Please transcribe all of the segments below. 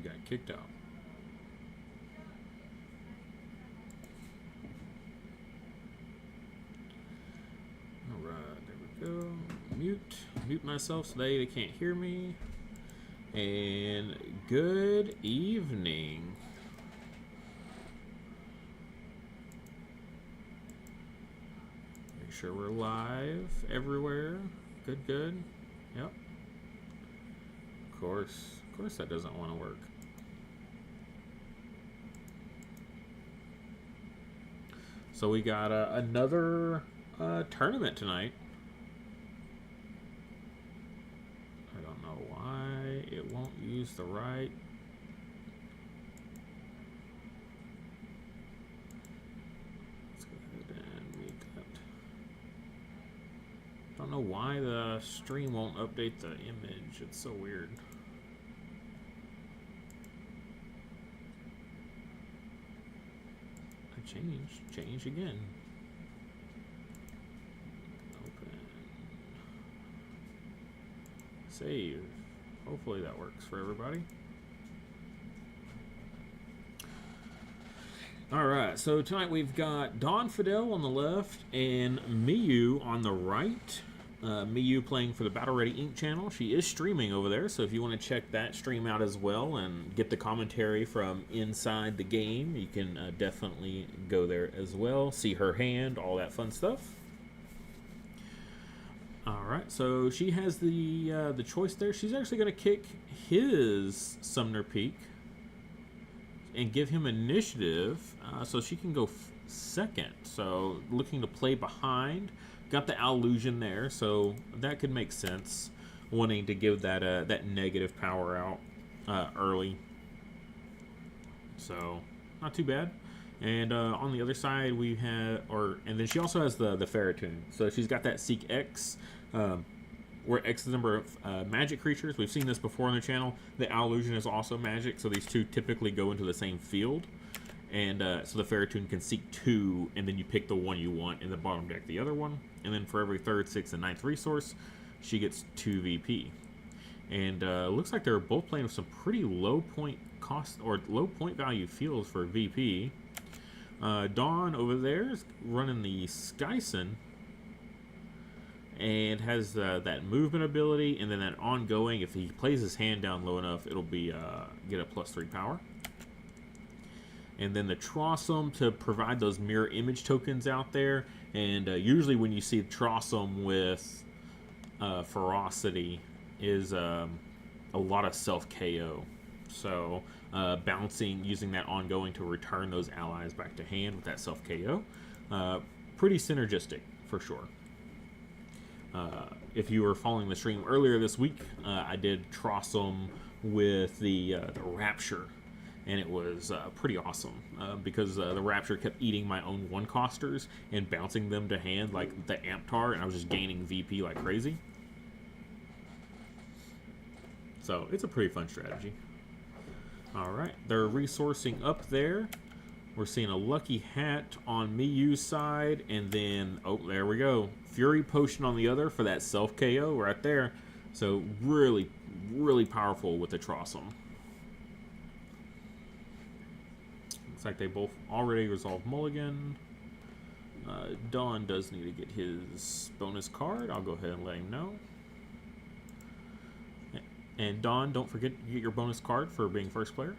got kicked out. Alright, there we go. Mute myself so they can't hear me. And good evening. Make sure we're live everywhere. Good. Yep. Of course that doesn't want to work. So we got another tournament tonight. I don't know why it won't use the right. Let's go ahead and meet that. Don't know why the stream won't update the image. It's so weird. Change again. Open. Save. Hopefully that works for everybody. Alright, so tonight we've got Don Fidel on the left and Miyu on the right. Miyu playing for the Battle Ready Inc. channel. She is streaming over there, so if you want to check that stream out as well and get the commentary from inside the game, you can definitely go there as well. See her hand, all that fun stuff. Alright, so she has the choice there. She's actually going to kick his Sumner Peak and give him initiative, so she can go second. So looking to play behind. Got the Allusion there, so that could make sense. Wanting to give that that negative power out early. So not too bad. And on the other side we have, and then she also has the Ferritune. So she's got that Seek X, where X is the number of magic creatures. We've seen this before on the channel. The Allusion is also magic, so these two typically go into the same field. And so the Ferritune can seek 2, and then you pick the one you want in the bottom deck, the other one. And then for every 3rd, 6th, and 9th resource, she gets 2 VP. And looks like they're both playing with some pretty low point cost or low point value fields for VP. Dawn over there is running the Skyson and has that movement ability, and then that ongoing. If he plays his hand down low enough, it'll be get a +3 power. And then the Trossum to provide those mirror image tokens out there. And usually when you see Trossum with Ferocity is a lot of self-KO. So bouncing, using that ongoing to return those allies back to hand with that self-KO. Pretty synergistic, for sure. If you were following the stream earlier this week, I did Trossum with the Rapture. And it was pretty awesome because the Rapture kept eating my own one-costers and bouncing them to hand like the Amptar, and I was just gaining VP like crazy. So it's a pretty fun strategy. Alright, they're resourcing up there. We're seeing a Lucky Hat on Miyu's side, and then, oh, there we go. Fury Potion on the other for that self-KO right there. So really, really powerful with the Trossum. Like they both already resolved Mulligan. Don does need to get his bonus card. I'll go ahead and let him know. And Don, don't forget to get your bonus card for being first player.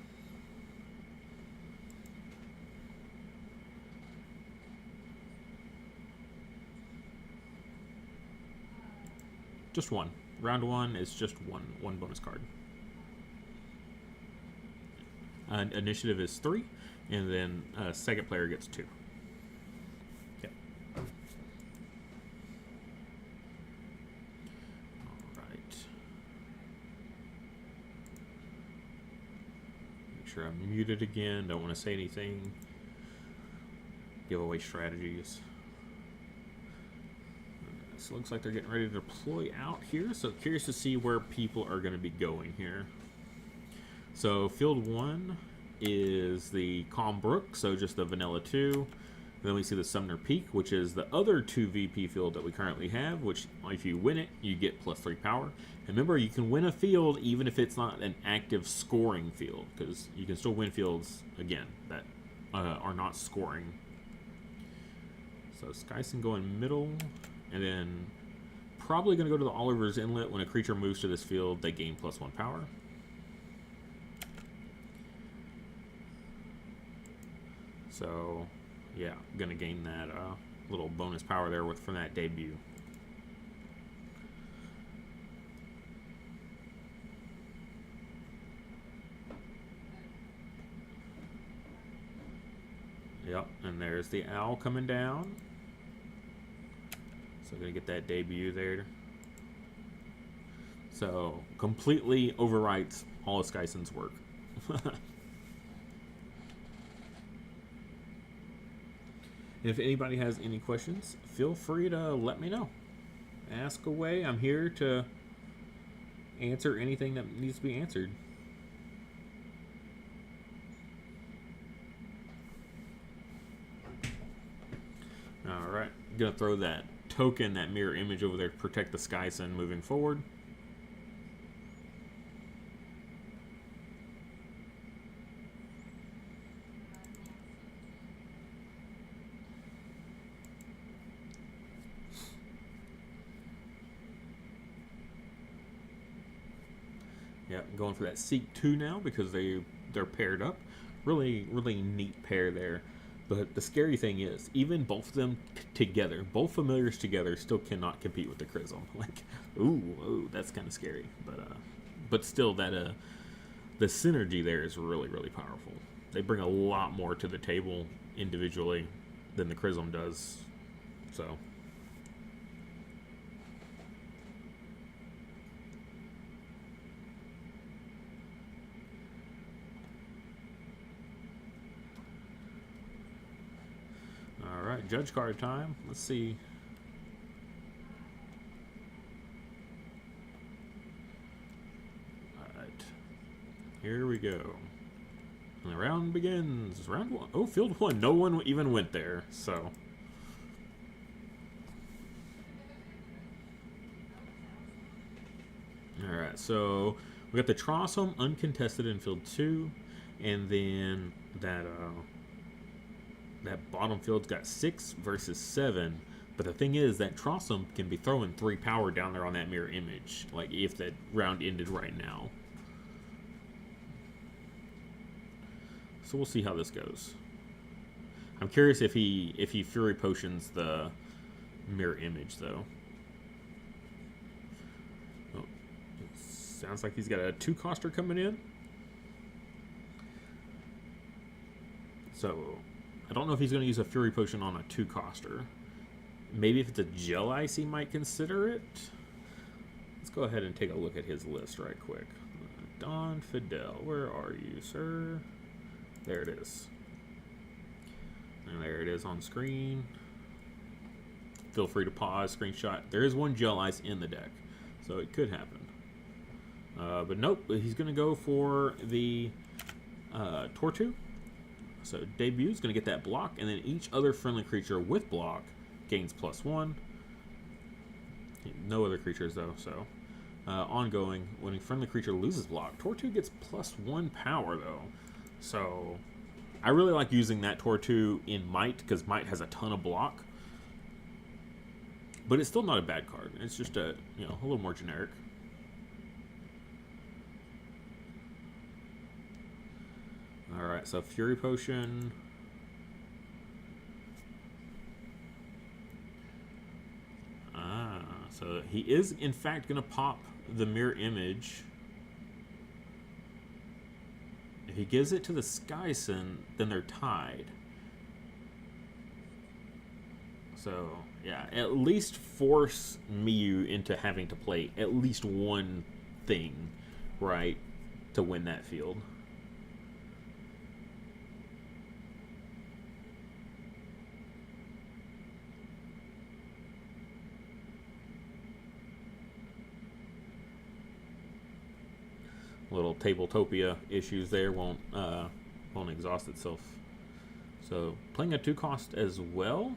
Just one. Round 1 is just one bonus card. Initiative is 3. And then second player gets 2. Okay. All right. Make sure I'm muted again. Don't want to say anything. Give away strategies. So it looks like they're getting ready to deploy out here. So curious to see where people are going to be going here. So field 1 is the Calm Brook, so just the vanilla 2. And then we see the Summoner Peak, which is the other 2 VP field that we currently have, which if you win it, you get +3 power. And remember, you can win a field even if it's not an active scoring field, because you can still win fields, again, that are not scoring. So Skyson going middle, and then probably going to go to the Oliver's Inlet. When a creature moves to this field, they gain +1 power. So, yeah, going to gain that little bonus power there from that debut. Yep, and there's the owl coming down. So going to get that debut there. So, completely overwrites all of Skyson's work. If anybody has any questions, feel free to let me know. Ask away. I'm here to answer anything that needs to be answered. Alright, gonna throw that token, that mirror image over there to protect the Skyson moving forward. Yeah, going for that Seek 2 now because they're paired up. Really, really neat pair there. But the scary thing is, even both of them together, both familiars together, still cannot compete with the Chrism. Like, ooh, that's kind of scary. But still, that the synergy there is really, really powerful. They bring a lot more to the table individually than the Chrism does. So. Alright, judge card time. Let's see. Alright. Here we go. And the round begins. Round 1. Oh, field 1. No one even went there, so. Alright, so we got the Trossum uncontested in field 2. And then that bottom field's got 6 versus 7. But the thing is that Trossum can be throwing 3 power down there on that mirror image. Like if that round ended right now. So we'll see how this goes. I'm curious if he Fury Potions the mirror image though. Oh, it sounds like he's got a 2-coster coming in. So I don't know if he's going to use a Fury Potion on a 2-coster. Maybe if it's a Gel Ice, he might consider it. Let's go ahead and take a look at his list right quick. Don Fidel, where are you, sir? There it is. And there it is on screen. Feel free to pause, screenshot. There is 1 Gel Ice in the deck, so it could happen. But nope, he's going to go for the Tortu. So debut is going to get that block, and then each other friendly creature with block gains +1. No other creatures though. So ongoing, when a friendly creature loses block, Tortu gets +1 power though. So I really like using that Tortu in Might because Might has a ton of block, but it's still not a bad card. It's just a little more generic. Alright, so Fury Potion. So he is, in fact, going to pop the mirror image. If he gives it to the Skyson, then they're tied. So, yeah, at least force Miyu into having to play at least one thing, right, to win that field. Little Tabletopia issues there won't exhaust itself So playing a 2-cost as well.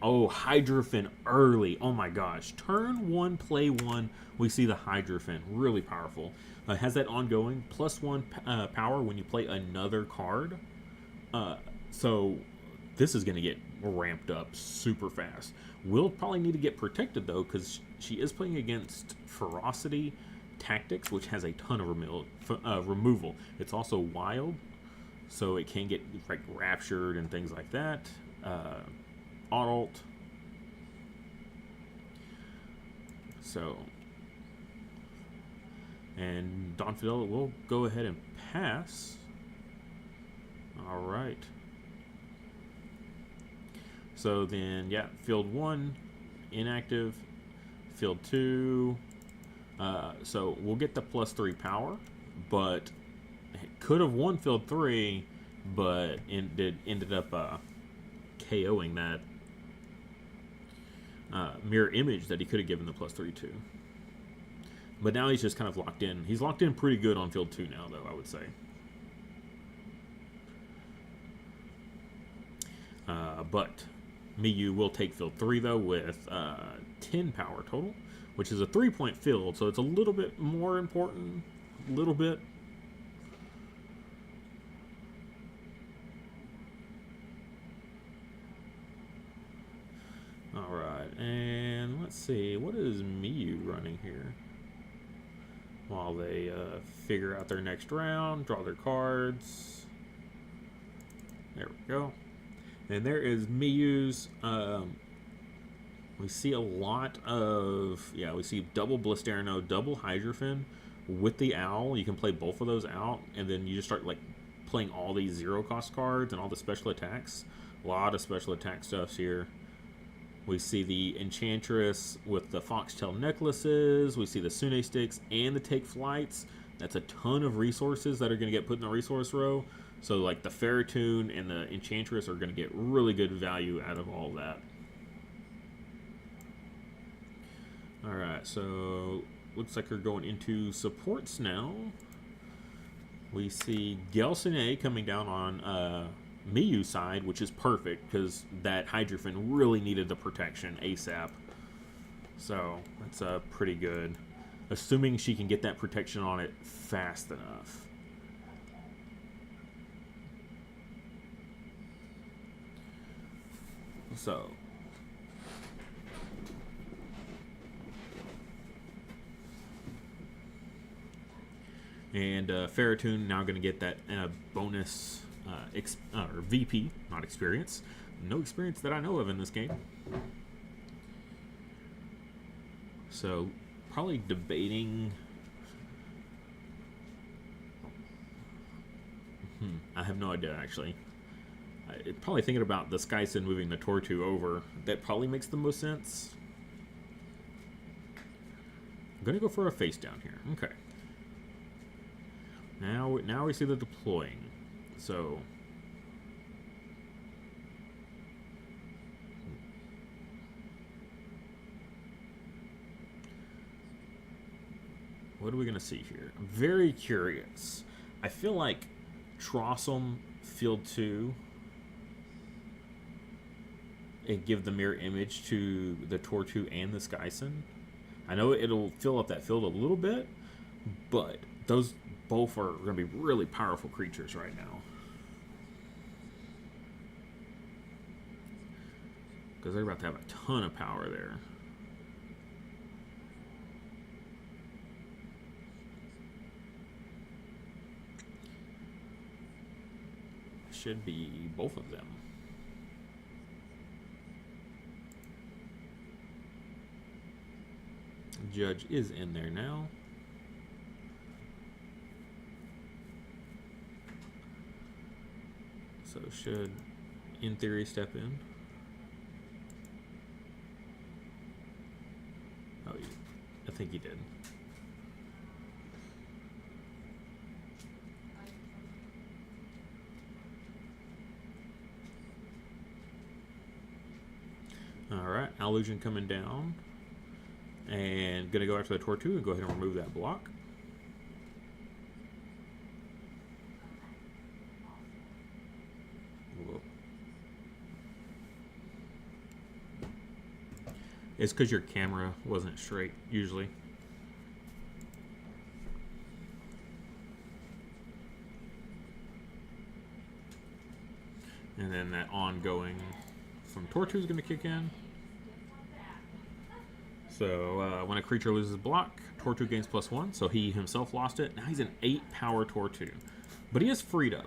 Oh, Hydrofen early. Oh my gosh. Turn 1, play 1. We see the Hydrofen. Really powerful. Has that ongoing. +1 power when you play another card. So this is going to get ramped up super fast. We'll probably need to get protected though, because she is playing against Ferocity Tactics, which has a ton of removal. It's also wild, so it can get like raptured and things like that. Adult. So, and Don Fidel will go ahead and pass. All right. So then, yeah, field 1, inactive. Field 2. So we'll get the +3 power, but could have won field 3, but ended up KOing that mirror image that he could have given the +3 to. But now he's just kind of locked in. He's locked in pretty good on field 2 now, though, I would say. But Miyu will take field 3, though, with 10 power total, which is a 3-point field, so it's a little bit more important. A little bit. Alright, and let's see. What is Miyu running here? While they figure out their next round, draw their cards. There we go. And there is Miyu's. We see a lot of, we see double Blisterno, double Hydrofen with the Owl. You can play both of those out, and then you just start like playing all these 0-cost cards and all the special attacks. A lot of special attack stuffs here. We see the Enchantress with the Foxtail necklaces. We see the Sune sticks and the Take Flights. That's a ton of resources that are going to get put in the resource row. So like the Ferrotoon and the Enchantress are going to get really good value out of all that. Alright, so looks like we're going into supports now. We see Gelsine coming down on Miyu's side, which is perfect because that Hydrofen really needed the protection ASAP. So that's pretty good. Assuming she can get that protection on it fast enough. So and Ferrotoon now going to get that bonus or VP, not experience. No experience that I know of in this game. So probably debating. I have no idea actually. Probably thinking about the Skyson moving the Tortu over. That probably makes the most sense. I'm gonna go for a face down here. Okay. Now we see the deploying. So what are we gonna see here? I'm very curious. I feel like Trossum Field 2 and give the mirror image to the Tortu and the Skyson. I know it'll fill up that field a little bit, but those both are going to be really powerful creatures right now. Because they're about to have a ton of power there. Should be both of them. Judge is in there now. So should, in theory, step in. Oh, I think he did. Alright, Illusion coming down. And going to go after the Tortu and go ahead and remove that block. Whoa. It's because your camera wasn't straight, usually. And then that ongoing from Tortu is going to kick in. So when a creature loses a block, Tortu gains +1. So he himself lost it. Now he's an 8 power Tortu. But he is freed up.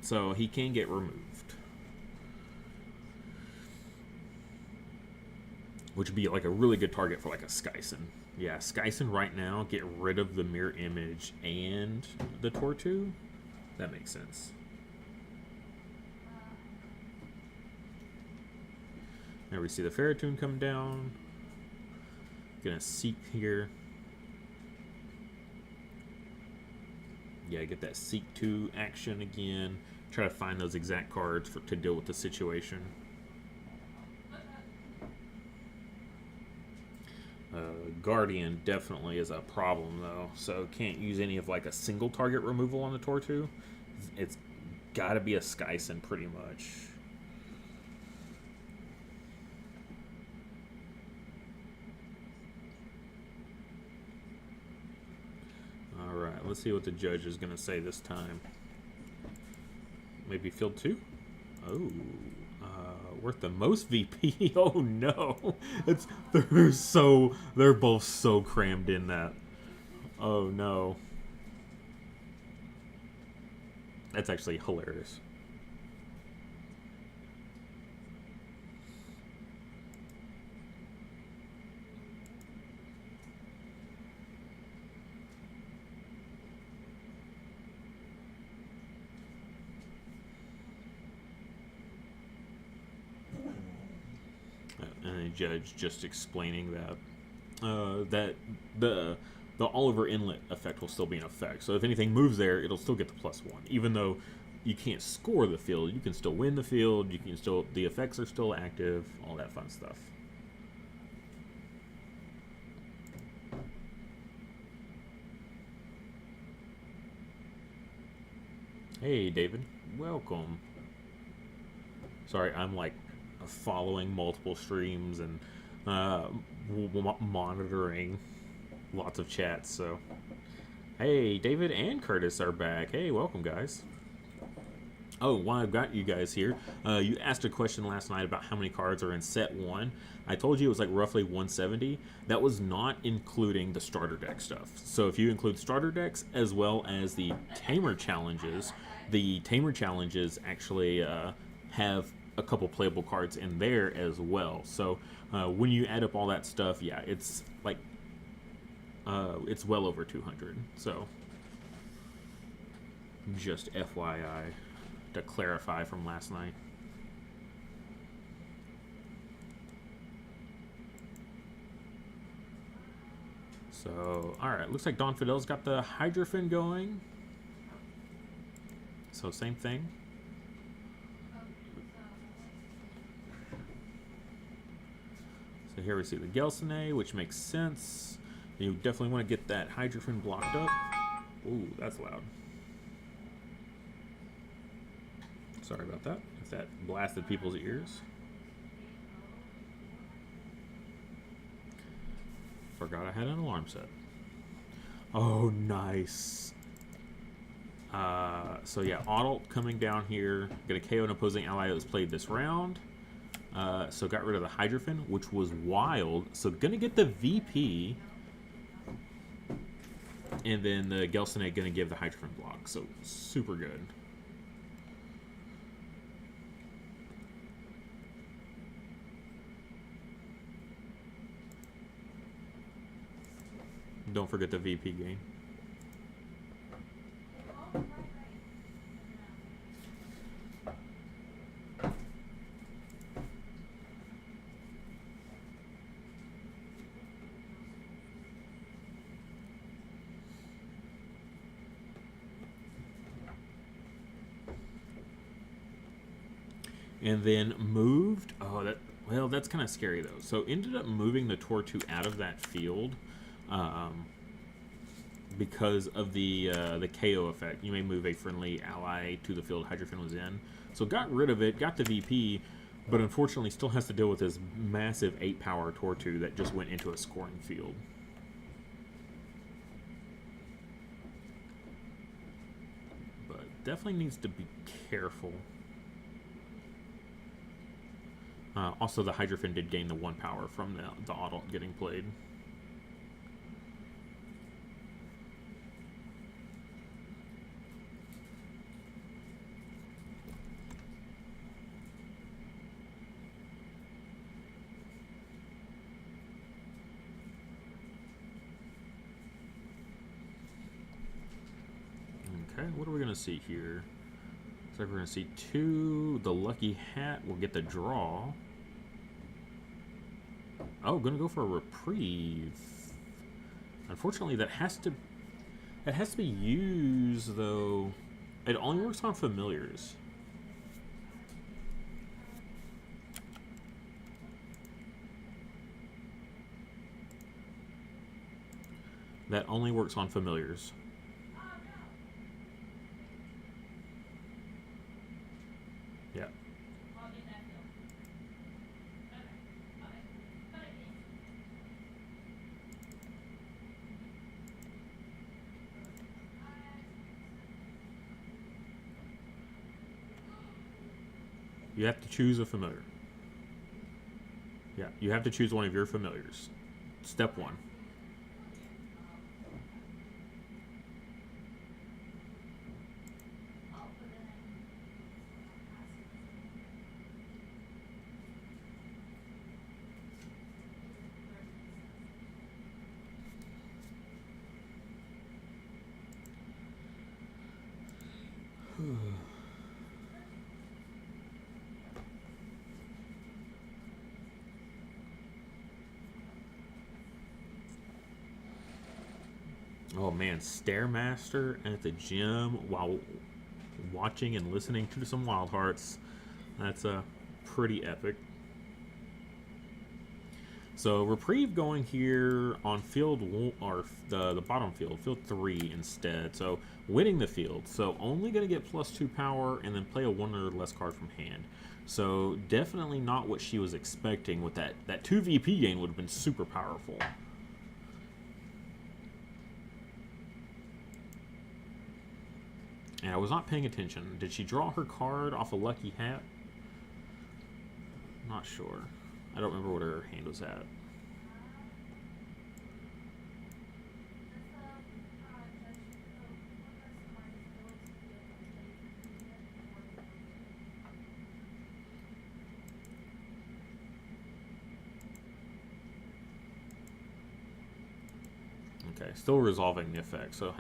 So he can get removed. Which would be like a really good target for like a Skyson. Yeah, Skyson right now, get rid of the mirror image and the Tortu. That makes sense. Now we see the Ferrotoon come down. Gonna Seek here. Yeah, get that Seek 2 action again. Try to find those exact cards to deal with the situation. Guardian definitely is a problem though, so can't use any of like a single target removal on the Tortu. It's got to be a Skyson pretty much. All right, let's see what the judge is going to say this time. Maybe field 2? Oh. Worth the most VP. Oh no, they're both so crammed in that. Oh no, that's actually hilarious. And the judge just explaining that that the Oliver Inlet effect will still be in effect. So if anything moves there, it'll still get the +1. Even though you can't score the field, you can still win the field. You can still, the effects are still active. All that fun stuff. Hey, David. Welcome. Sorry, I'm like following multiple streams and monitoring lots of chats. So, hey, David and Curtis are back. Hey, welcome, guys. Oh, while I've got you guys here, you asked a question last night about how many cards are in set 1. I told you it was like roughly 170. That was not including the starter deck stuff. So if you include starter decks as well as the Tamer challenges, the Tamer challenges actually have a couple playable cards in there as well. So when you add up all that stuff, yeah, it's like it's well over 200. So just FYI to clarify from last night. So, alright, looks like Don Fidel's got the Hydrophyn going. So, same thing. So, here we see the Gelsene, which makes sense. You definitely want to get that Hydrophyn blocked up. Ooh, that's loud. Sorry about that, if that blasted people's ears. Forgot I had an alarm set. Oh, nice. So yeah, Adult coming down here. Gonna KO an opposing ally that was played this round. So got rid of the Hydrophyn, which was wild. So gonna get the VP. And then the Gelsene gonna give the Hydrophyn block. So super good. Don't forget the VP gain. And then moved. Oh, that, well, that's kind of scary though. So ended up moving the Tortu out of that field. because of the KO effect. You may move a friendly ally to the field Hydrofen was in. So got rid of it, got the VP, but unfortunately still has to deal with this massive 8-power Tortu that just went into a scoring field. But definitely needs to be careful. Also, the Hydrofen did gain the 1 power from the auto getting played. Okay, what are we going to see here? So we're going to see 2. The lucky hat will get the draw. Oh, going to go for a reprieve. Unfortunately, that has to be used, though. It only works on familiars. That only works on familiars. Yeah. You have to choose a familiar. Yeah, you have to choose one of your familiars. Step 1. Oh man, Stairmaster at the gym while watching and listening to some Wildhearts. That's pretty epic. So reprieve going here on field or the bottom field, field 3 instead. So winning the field. So only going to get +2 power and then play a 1 or less card from hand. So definitely not what she was expecting. With that 2 VP gain would have been super powerful. And I was not paying attention. Did she draw her card off a lucky hat? Not sure. I don't remember what her hand was at. Okay, still resolving the effect, so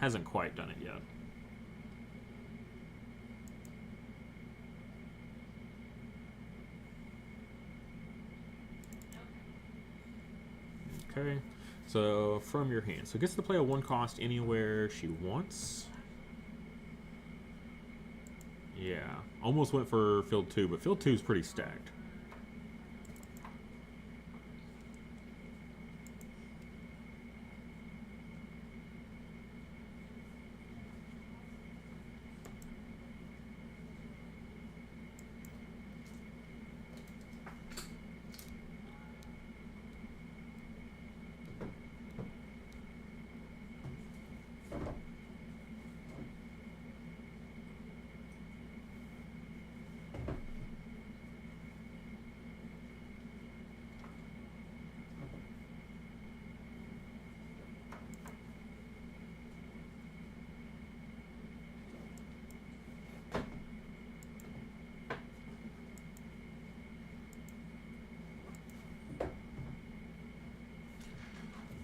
hasn't quite done it yet. Okay, so from your hand. So gets to play a 1 cost anywhere she wants. Yeah, almost went for field 2, but field 2 is pretty stacked.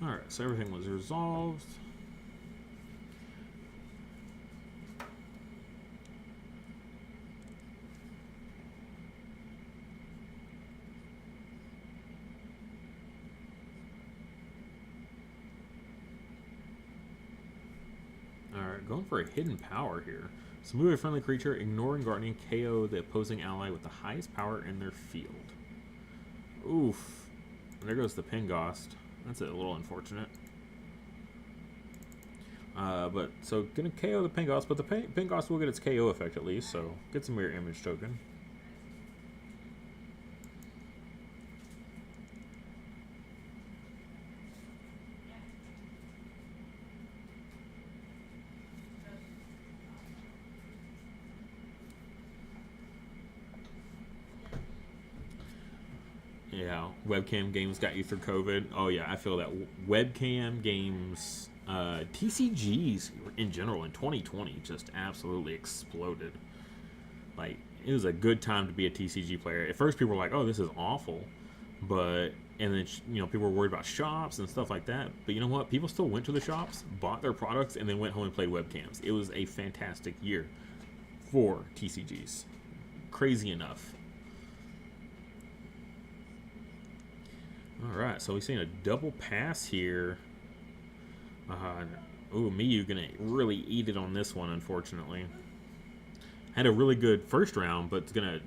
Alright, so everything was resolved. Alright, going for a hidden power here. So move a friendly creature, ignoring Guardian, KO the opposing ally with the highest power in their field. Oof. And there goes the Pengost. That's a little unfortunate. But so gonna KO the Pangos, but the Pangos will get its KO effect at least, so get some mirror image token. Yeah, webcam games got you through COVID. Oh yeah, I feel that webcam games, TCGs in general in 2020 just absolutely exploded. Like it was a good time to be a TCG player. At first, people were like, "Oh, this is awful," but and then people were worried about shops and stuff like that. But you know what? People still went to the shops, bought their products, and then went home and played webcams. It was a fantastic year for TCGs. Crazy enough. All right, so we've seen a double pass here. Ooh, Miyu gonna really eat it on this one, unfortunately. Had a really good first round, but it's gonna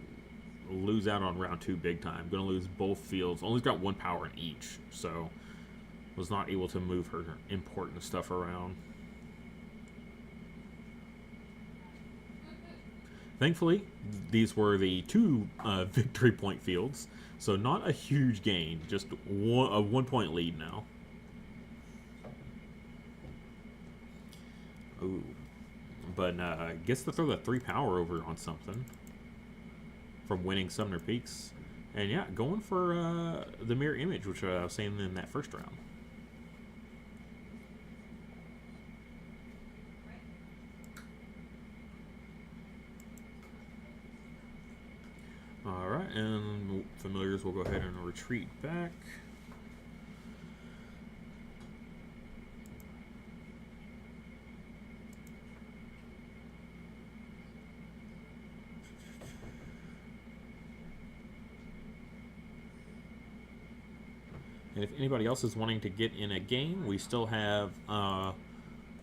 lose out on round 2 big time. Gonna lose both fields. Only got 1 power in each, so was not able to move her important stuff around. Thankfully, these were the 2 victory point fields, so not a huge gain, just a 1-point lead now. Ooh. But gets to throw the 3 power over on something from winning Sumner Peaks. And yeah, going for the mirror image, which I was saying in that first round. Alright, and familiars will go ahead and retreat back. And if anybody else is wanting to get in a game, we still have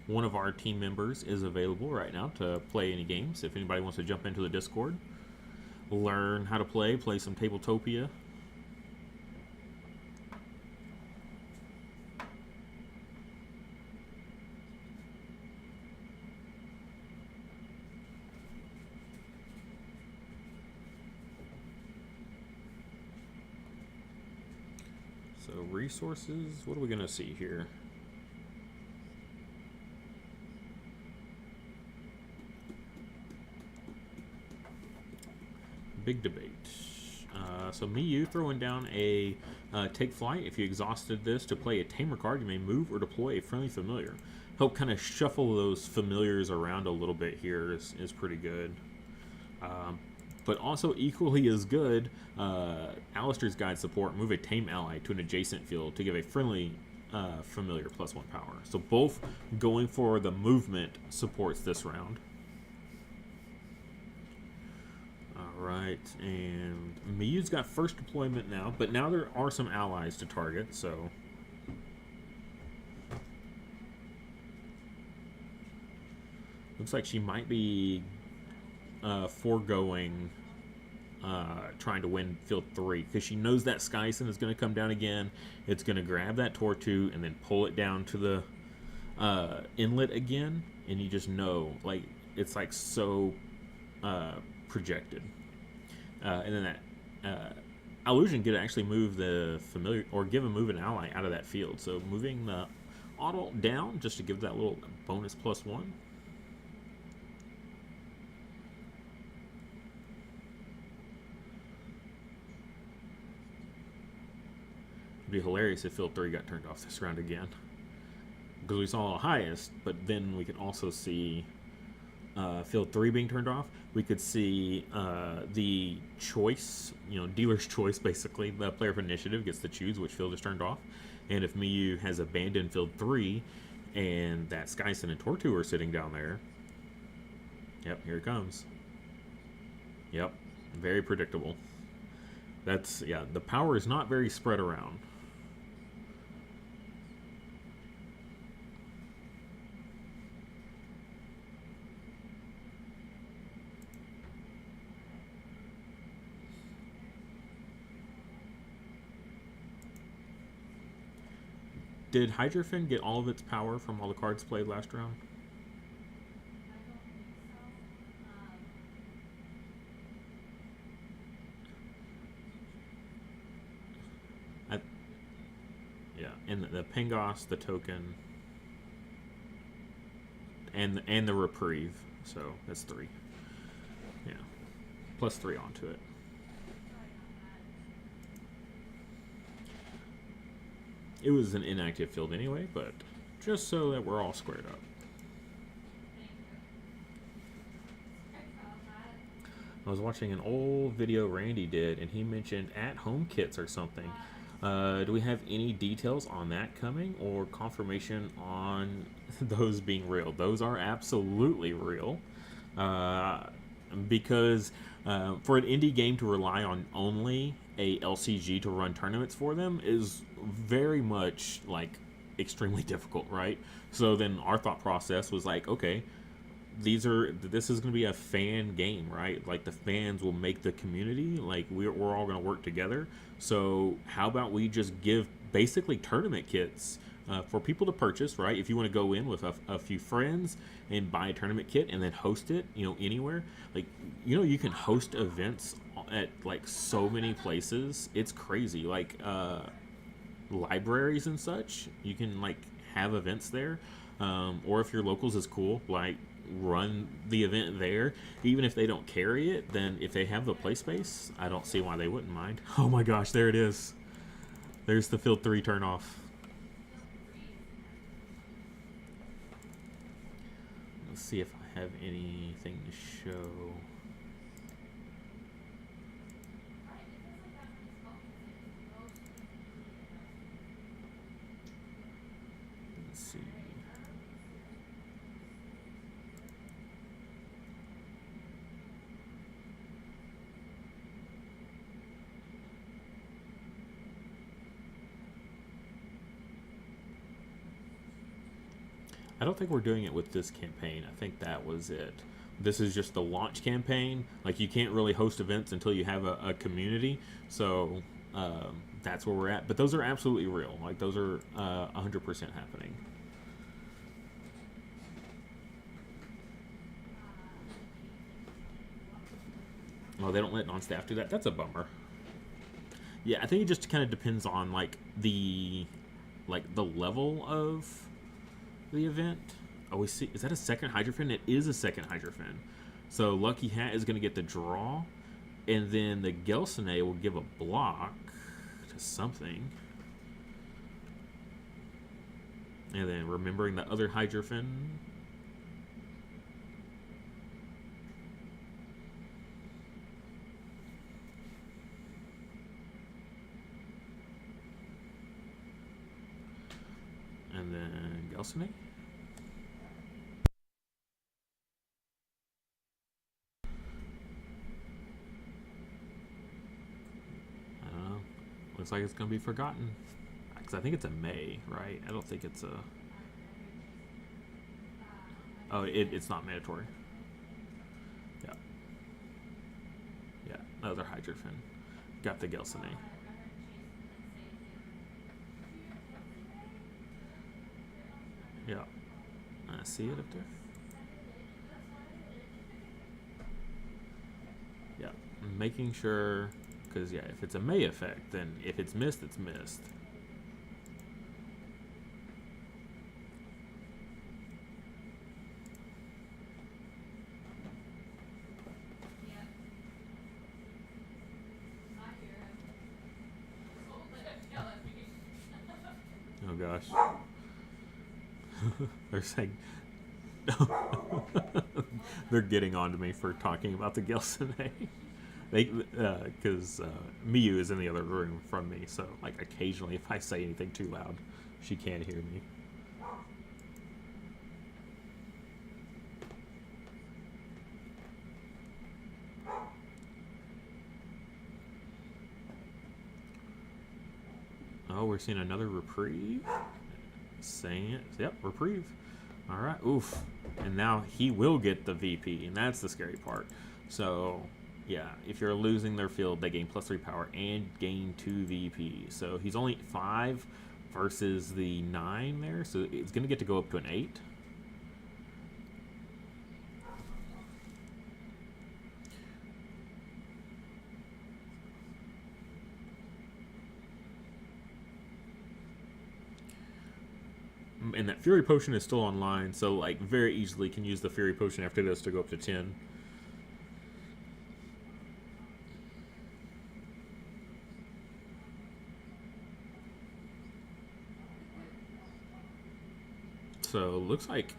one of our team members is available right now to play any games. If anybody wants to jump into the Discord, learn how to play some Tabletopia. So resources, what are we gonna see here? Big debate. So Miyu throwing down a take flight. If you exhausted this to play a tamer card, you may move or deploy a friendly familiar. Help kind of shuffle those familiars around a little bit here is pretty good. But also equally as good, Alistair's Guide support, move a tame ally to an adjacent field to give a friendly familiar +1 power. So both going for the movement supports this round. Alright, and Miyu's got first deployment now, but now there are some allies to target, so... Looks like she might be foregoing trying to win field 3, because she knows that Skyson is going to come down again. It's going to grab that Tortu and then pull it down to the inlet again, and you just know, like, it's like so projected. And then that Illusion could actually move the familiar, or give a move an ally out of that field. So moving the auto down just to give that little bonus +1. It'd be hilarious if field 3 got turned off this round again, because we saw the highest, but then we could also see field 3 being turned off. We could see the choice, dealer's choice, basically. The player of initiative gets to choose which field is turned off. And if Miyu has abandoned field 3 and that Skyson and Tortu are sitting down there, yep, here it comes. Yep, very predictable. That's, yeah, the power is not very spread around. Did Hydrofen get all of its power from all the cards played last round? I, yeah, and the Pengos, the token, and the reprieve. So that's 3. Yeah, +3 onto it. It was an inactive field anyway, but just so that we're all squared up. I was watching an old video Randy did, and he mentioned at-home kits or something. Do we have any details on that coming or confirmation on those being real? Those are absolutely real. Because for an indie game to rely on only a LCG to run tournaments for them is very much like extremely difficult, right? So then our thought process was like, okay, this is going to be a fan game, right? Like the fans will make the community, like we're all going to work together. So how about we just give basically tournament kits for people to purchase, right? If you want to go in with a few friends and buy a tournament kit and then host it, anywhere, like, you can host events at like so many places. It's crazy. Like libraries and such, you can like have events there. Or if your locals is cool, like run the event there. Even if they don't carry it, then if they have the play space, I don't see why they wouldn't mind. Oh my gosh, there it is. There's the field 3 turn off. Let's see if I have anything to show. Let's see. I don't think we're doing it with this campaign. I think that was it. This is just the launch campaign. Like, you can't really host events until you have a community. So that's where we're at. But those are absolutely real. Like, those are 100% happening. Oh, they don't let non-staff do that? That's a bummer. Yeah, I think it just kind of depends on, like, the level of the event. Oh, we see. Is that a second Hydrofen? It is a second Hydrofen. So Lucky Hat is going to get the draw, and then the Gelsene will give a block to something. And then remembering the other Hydrofen. And then Gelsene. Looks like it's going to be forgotten. Because I think it's a May, right? I don't think it's a... Oh, it's not mandatory. Yeah. Yeah, another Hydrofen. Got the Gelsene. Yeah. I see it up there. Yeah. Making sure... Because, yeah, if it's a May effect, then if it's missed, it's missed. Oh, gosh. They're saying... They're getting on to me for talking about the Gelsene. Because Miyu is in the other room from me, so like occasionally if I say anything too loud, she can't hear me. Oh, we're seeing another reprieve. Saying it. Yep, reprieve. All right. Oof. And now he will get the VP, and that's the scary part. So... yeah, if you're losing their field, they gain +3 power and gain 2 VP. So he's only 5 versus the 9 there, so it's going to get to go up to an 8. And that Fury Potion is still online, so like very easily can use the Fury Potion after this to go up to 10. So looks like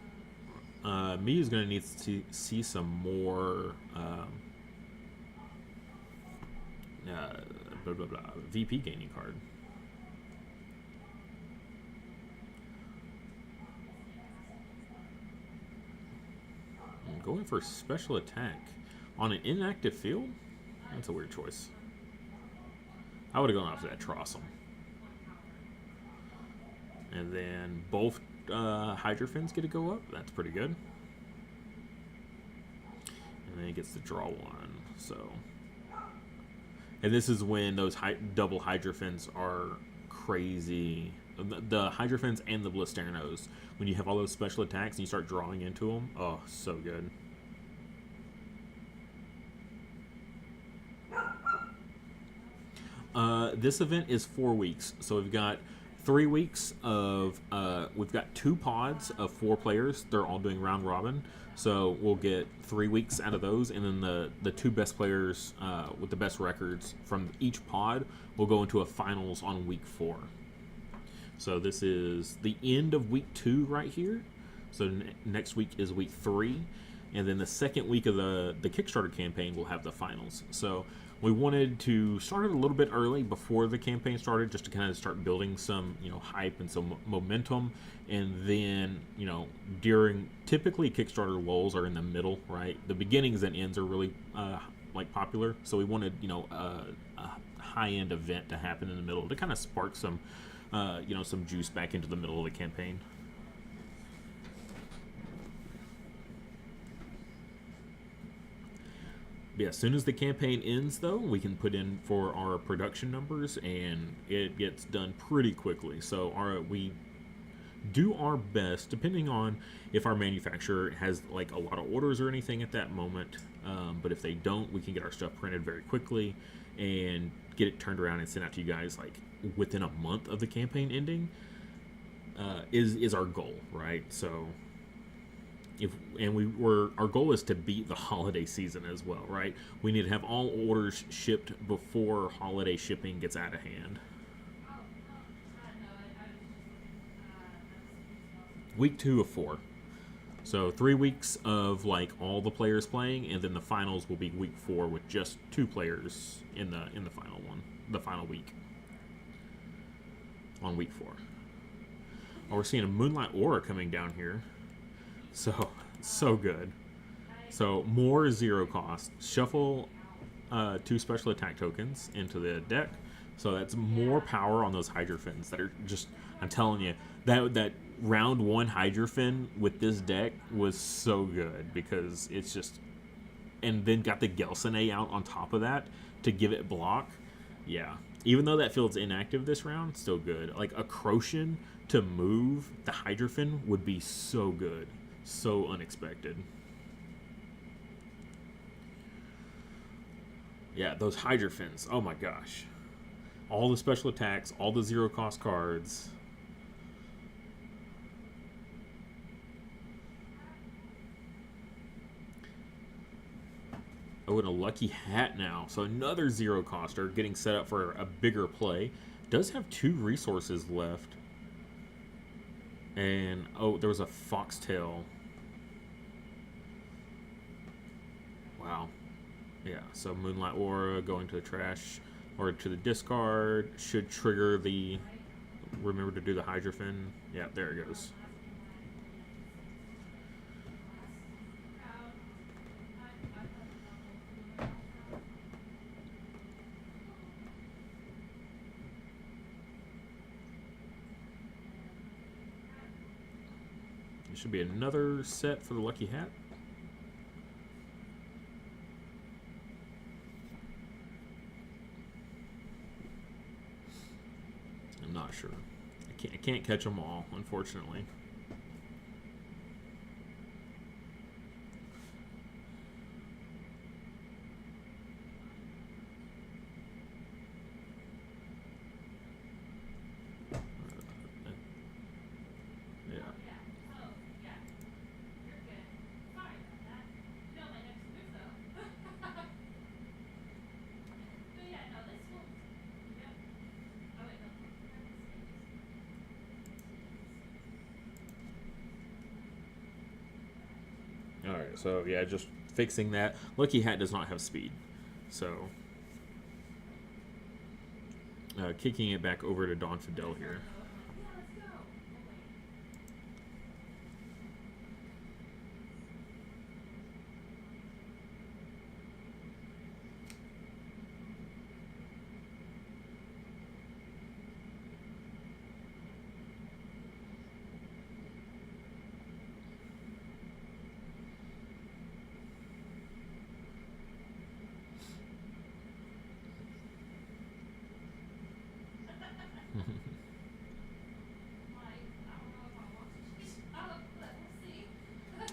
me is going to need to see some more blah, blah, blah, VP gaining card. I'm going for special attack on an inactive field. That's a weird choice. I would have gone after that Trossum. And then both Hydra Fins get to go up. That's pretty good. And then he gets to draw one. So, and this is when those double Hydra Fins are crazy. The Hydra Fins and the Blisternos. When you have all those special attacks and you start drawing into them, oh, so good. This event is 4 weeks, so we've got 3 weeks of we've got 2 pods of 4 players. They're all doing round robin, so we'll get 3 weeks out of those, and then the 2 best players with the best records from each pod will go into a finals on week 4. So this is the end of week 2 right here. So next week is week 3, and then the second week of the Kickstarter campaign will have the finals. So we wanted to start it a little bit early before the campaign started, just to kind of start building some, hype and some momentum. And then, during typically Kickstarter lulls are in the middle, right? The beginnings and ends are really popular. So we wanted, a high-end event to happen in the middle to kind of spark some, some juice back into the middle of the campaign. Yeah, as soon as the campaign ends, though, we can put in for our production numbers, and it gets done pretty quickly. So we do our best, depending on if our manufacturer has like a lot of orders or anything at that moment. But if they don't, we can get our stuff printed very quickly and get it turned around and sent out to you guys like within a month of the campaign ending. Is our goal, right? So. Our goal is to beat the holiday season as well, right? We need to have all orders shipped before holiday shipping gets out of hand. Week 2 of 4. So 3 weeks of like all the players playing, and then the finals will be week 4 with just 2 players in the final one, the final week. On week 4. Oh, we're seeing a Moonlight Aura coming down here. So good. So more 0 cost. Shuffle 2 special attack tokens into the deck. So that's more power on those Hydra Fins that are just, I'm telling you, that round 1 Hydra Fin with this deck was so good because it's just, and then got the Gelsene out on top of that to give it block. Yeah. Even though that field's inactive this round, still good. Like a Crocian to move the Hydra Fin would be so good. So unexpected. Yeah, those Hydra Fins. Oh my gosh. All the special attacks, all the 0 cost cards. Oh, and a Lucky Hat now. So another 0 coster getting set up for a bigger play. Does have 2 resources left. And, oh, there was a Foxtail. Wow. Yeah, so Moonlight Aura going to the trash or to the discard should trigger the, remember to do the Hydra Fin. Yeah, there it goes. There should be another set for the Lucky Hat. Not sure. I can't catch them all, unfortunately. Alright, so yeah, just fixing that. Lucky Hat does not have speed. So, kicking it back over to Don Fidel here.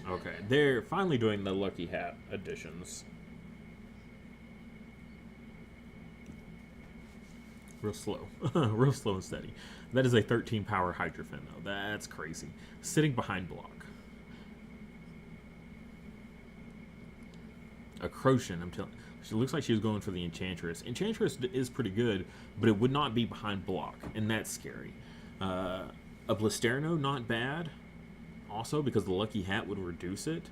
Okay, they're finally doing the Lucky Hat additions. Real slow. Real slow and steady. That is a 13 power Hydrofen, though. That's crazy. Sitting behind block. A Crochin, I'm telling. She looks like she was going for the Enchantress. Enchantress is pretty good, but it would not be behind block, and that's scary. A Blisterno, not bad. Also, because the Lucky Hat would reduce it.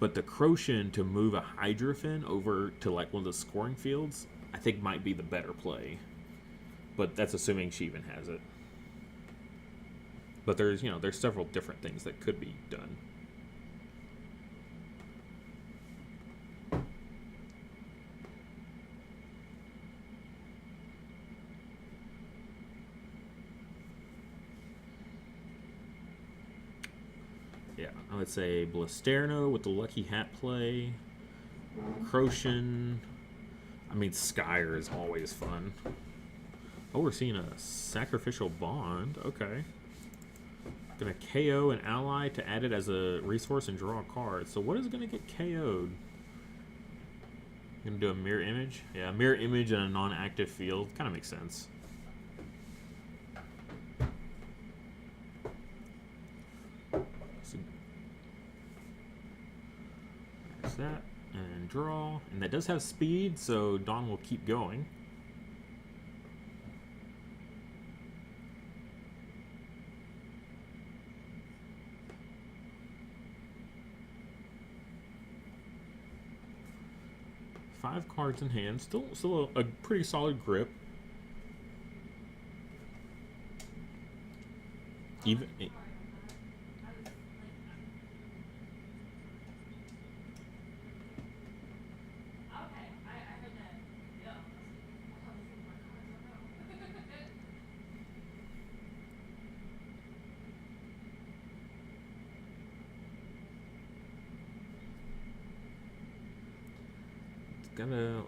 But the Crochin to move a Hydrofen over to like one of the scoring fields, I think might be the better play. But that's assuming she even has it. But there's, there's several different things that could be done. Yeah, I would say Blisterno with the Lucky Hat play. Crochin. I mean, Skyer is always fun. Oh, we're seeing a Sacrificial Bond. Okay. Gonna KO an ally to add it as a resource and draw a card. So what is gonna get KO'd? Gonna do a Mirror Image? Yeah, Mirror Image in a non-active field. Kind of makes sense. So, there's that. And draw. And that does have speed, so Dawn will keep going. Five cards in hand. Still a pretty solid grip. Even.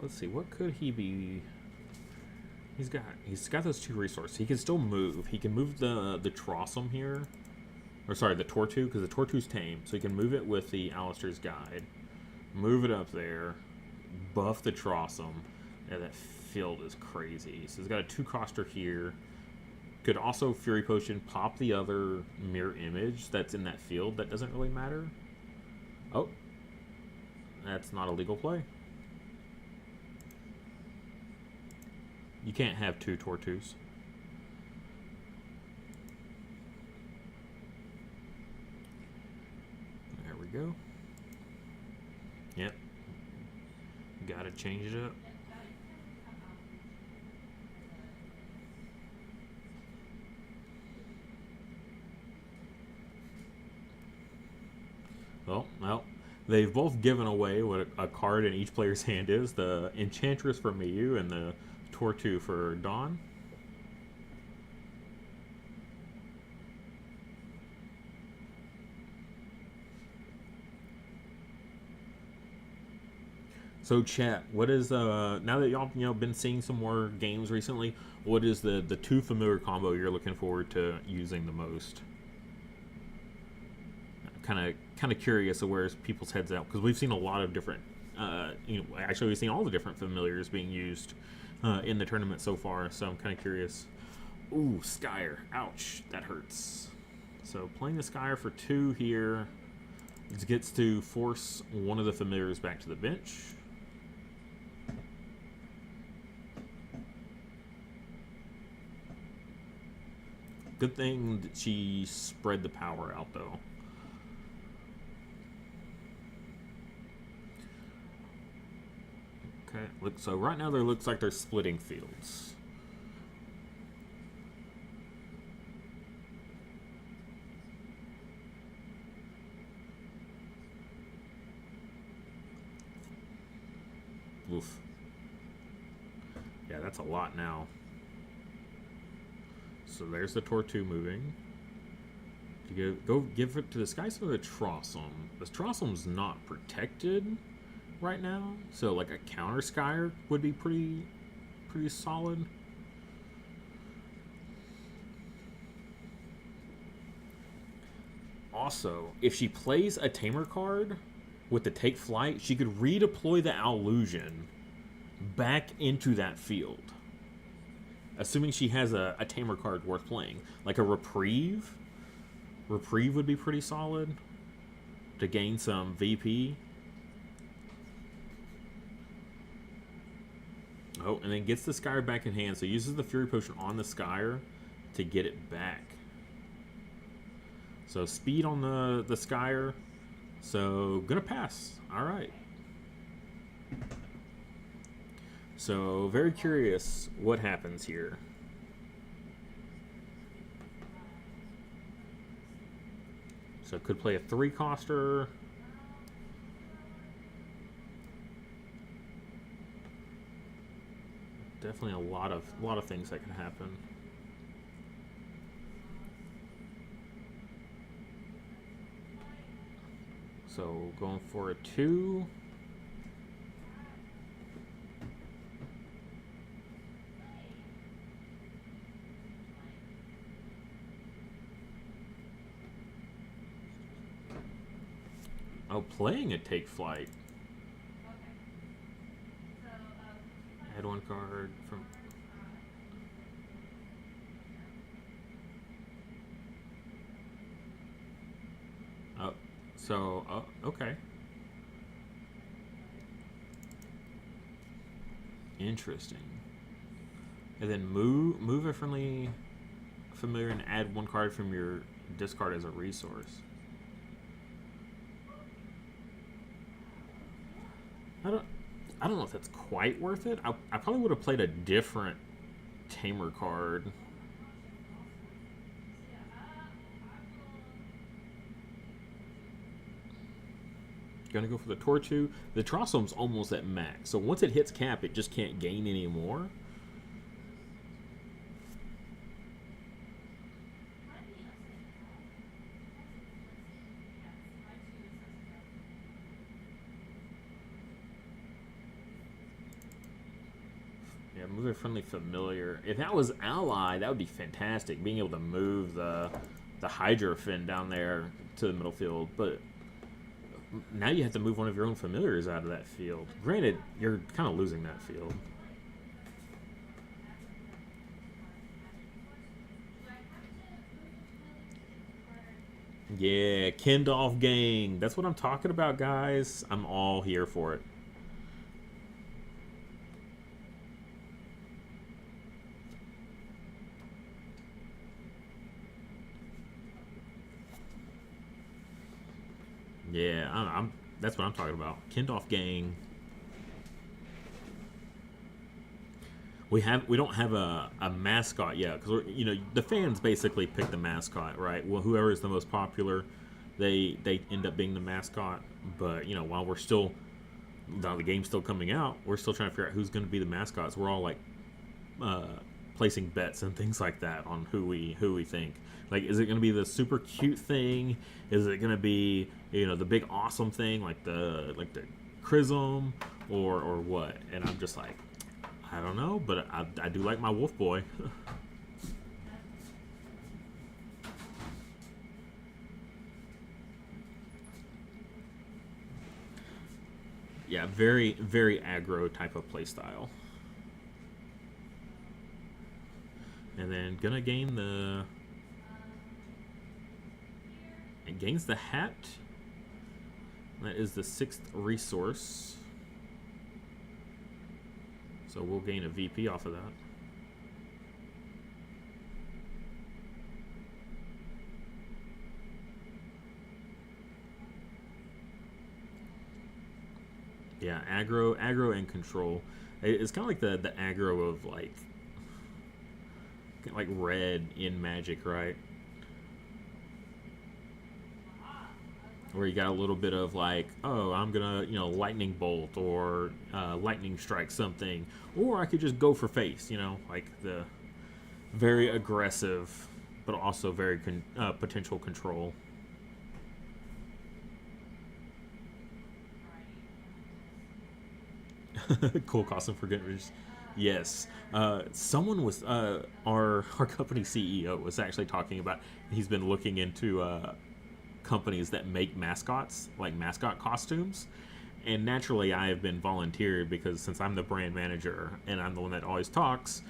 Let's see, what could he be? He's got those two resources. He can still move. He can move the Trossum here, or sorry, the Tortu, because the Tortu's tame, so he can move it with the Alistair's Guide, move it up there, buff the Trossum. Yeah, that field is crazy. So he's got a 2-coster here. Could also Fury Potion pop the other Mirror Image that's in that field. That doesn't really matter. Oh, that's not a legal play. You can't have 2 Tortus. There we go. Yep. Gotta change it up. Well, they've both given away what a card in each player's hand is. The Enchantress for Miyu and the Tortu for Dawn. So chat, what is now that y'all been seeing some more games recently, what is the two familiar combo you're looking forward to using the most? Kind of curious of where people's heads out, because we've seen a lot of different actually we've seen all the different familiars being used in the tournament so far, so I'm kind of curious. Ooh, Skyer, ouch, that hurts. So playing the Skyer for 2 here, it gets to force one of the familiars back to the bench. Good thing that she spread the power out, though. Okay, so right now there looks like they're splitting fields. Oof. Yeah, that's a lot now. So there's the Tortu moving. Go give it to the Sky or the Trossum. The Trossum's not protected right now, so like a counter Skyer would be pretty solid. Also, if she plays a Tamer card with the Take Flight, she could redeploy the Allusion back into that field. Assuming she has a Tamer card worth playing. Like a Reprieve. Reprieve would be pretty solid to gain some VP. Oh, and then gets the Skyer back in hand, so uses the Fury Potion on the Skyer to get it back. So speed on the Skyer. So gonna pass. Alright. So very curious what happens here. So could play a 3-coster. Definitely a lot of things that can happen. So going for a 2. Oh, playing a Take Flight. Add 1 card from... Oh, so, okay. Interesting. And then move a friendly familiar and add 1 card from your discard as a resource. I don't know if that's quite worth it. I probably would have played a different Tamer card. Gonna go for the Tortu. The Trossum's almost at max, so once it hits cap, it just can't gain anymore. Move a friendly familiar. If that was ally, that would be fantastic. Being able to move the Hydrofin down there to the middle field. But now you have to move one of your own familiars out of that field. Granted, you're kind of losing that field. Yeah, Kindolf gang. That's what I'm talking about, guys. I'm all here for it. Yeah, that's what I'm talking about. Kindolf gang. We don't have a mascot yet, because the fans basically pick the mascot, right? Well, whoever is the most popular, they end up being the mascot. But while the game's still coming out, we're still trying to figure out who's going to be the mascots. We're all like placing bets and things like that on who we think. Like, is it going to be the super cute thing? Is it going to be the big awesome thing, like the Chrism or what? And I'm just like, I don't know, but I do like my Wolf Boy. Yeah, very, very aggro type of playstyle. And then gonna gain the... It gains the hat. That is the 6th resource. So we'll gain a VP off of that. Yeah, aggro and control. It's kind of like the aggro of like red in Magic, right? Where you got a little bit of like, oh, I'm gonna, you know, lightning bolt or lightning strike something, or I could just go for face, you know, like the very aggressive, but also very potential control. Cool costume for getting rid. Yes, someone was our company CEO was actually talking about. He's been looking into companies that make mascots, like mascot costumes. And naturally, I have been volunteered because since I'm the brand manager and I'm the one that always talks,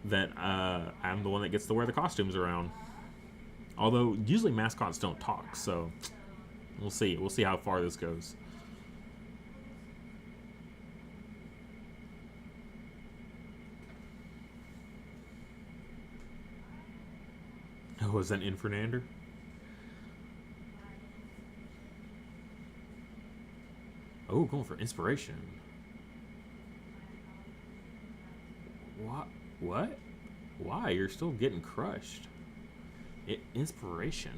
that I'm the one that gets to wear the costumes around. Although usually mascots don't talk, so we'll see. We'll see how far this goes. Oh, is that Infernander? Oh, going for inspiration. What? What? Why? You're still getting crushed. Inspiration.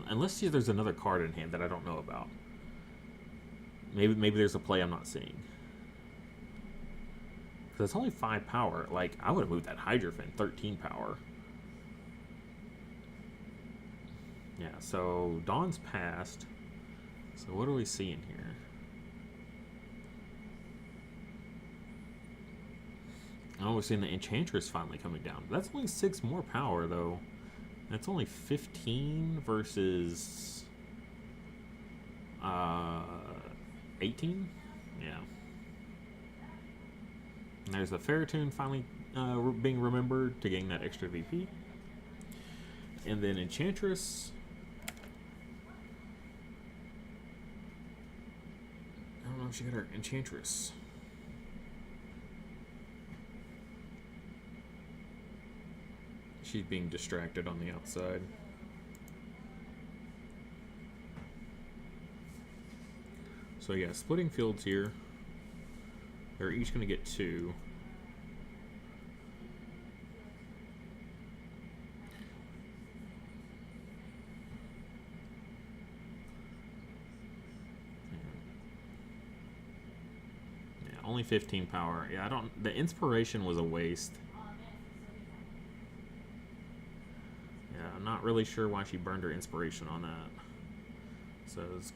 Unless there's another card in hand that I don't know about. Maybe there's a play I'm not seeing. Because it's only 5 power. Like, I would have moved that Hydrophant, 13 power. Yeah, so Dawn's passed. So what are we seeing here? Oh, we're seeing the Enchantress finally coming down. That's only 6 more power, though. That's only 15 versus 18? Yeah. And there's the Ferrotoon finally being remembered to gain that extra VP. And then Enchantress. I don't know if she got her Enchantress. She's being distracted on the outside. So yeah, splitting fields here. They're each going to get 2. Yeah, only 15 power. Yeah, the inspiration was a waste. I'm not really sure why she burned her inspiration on that. So it's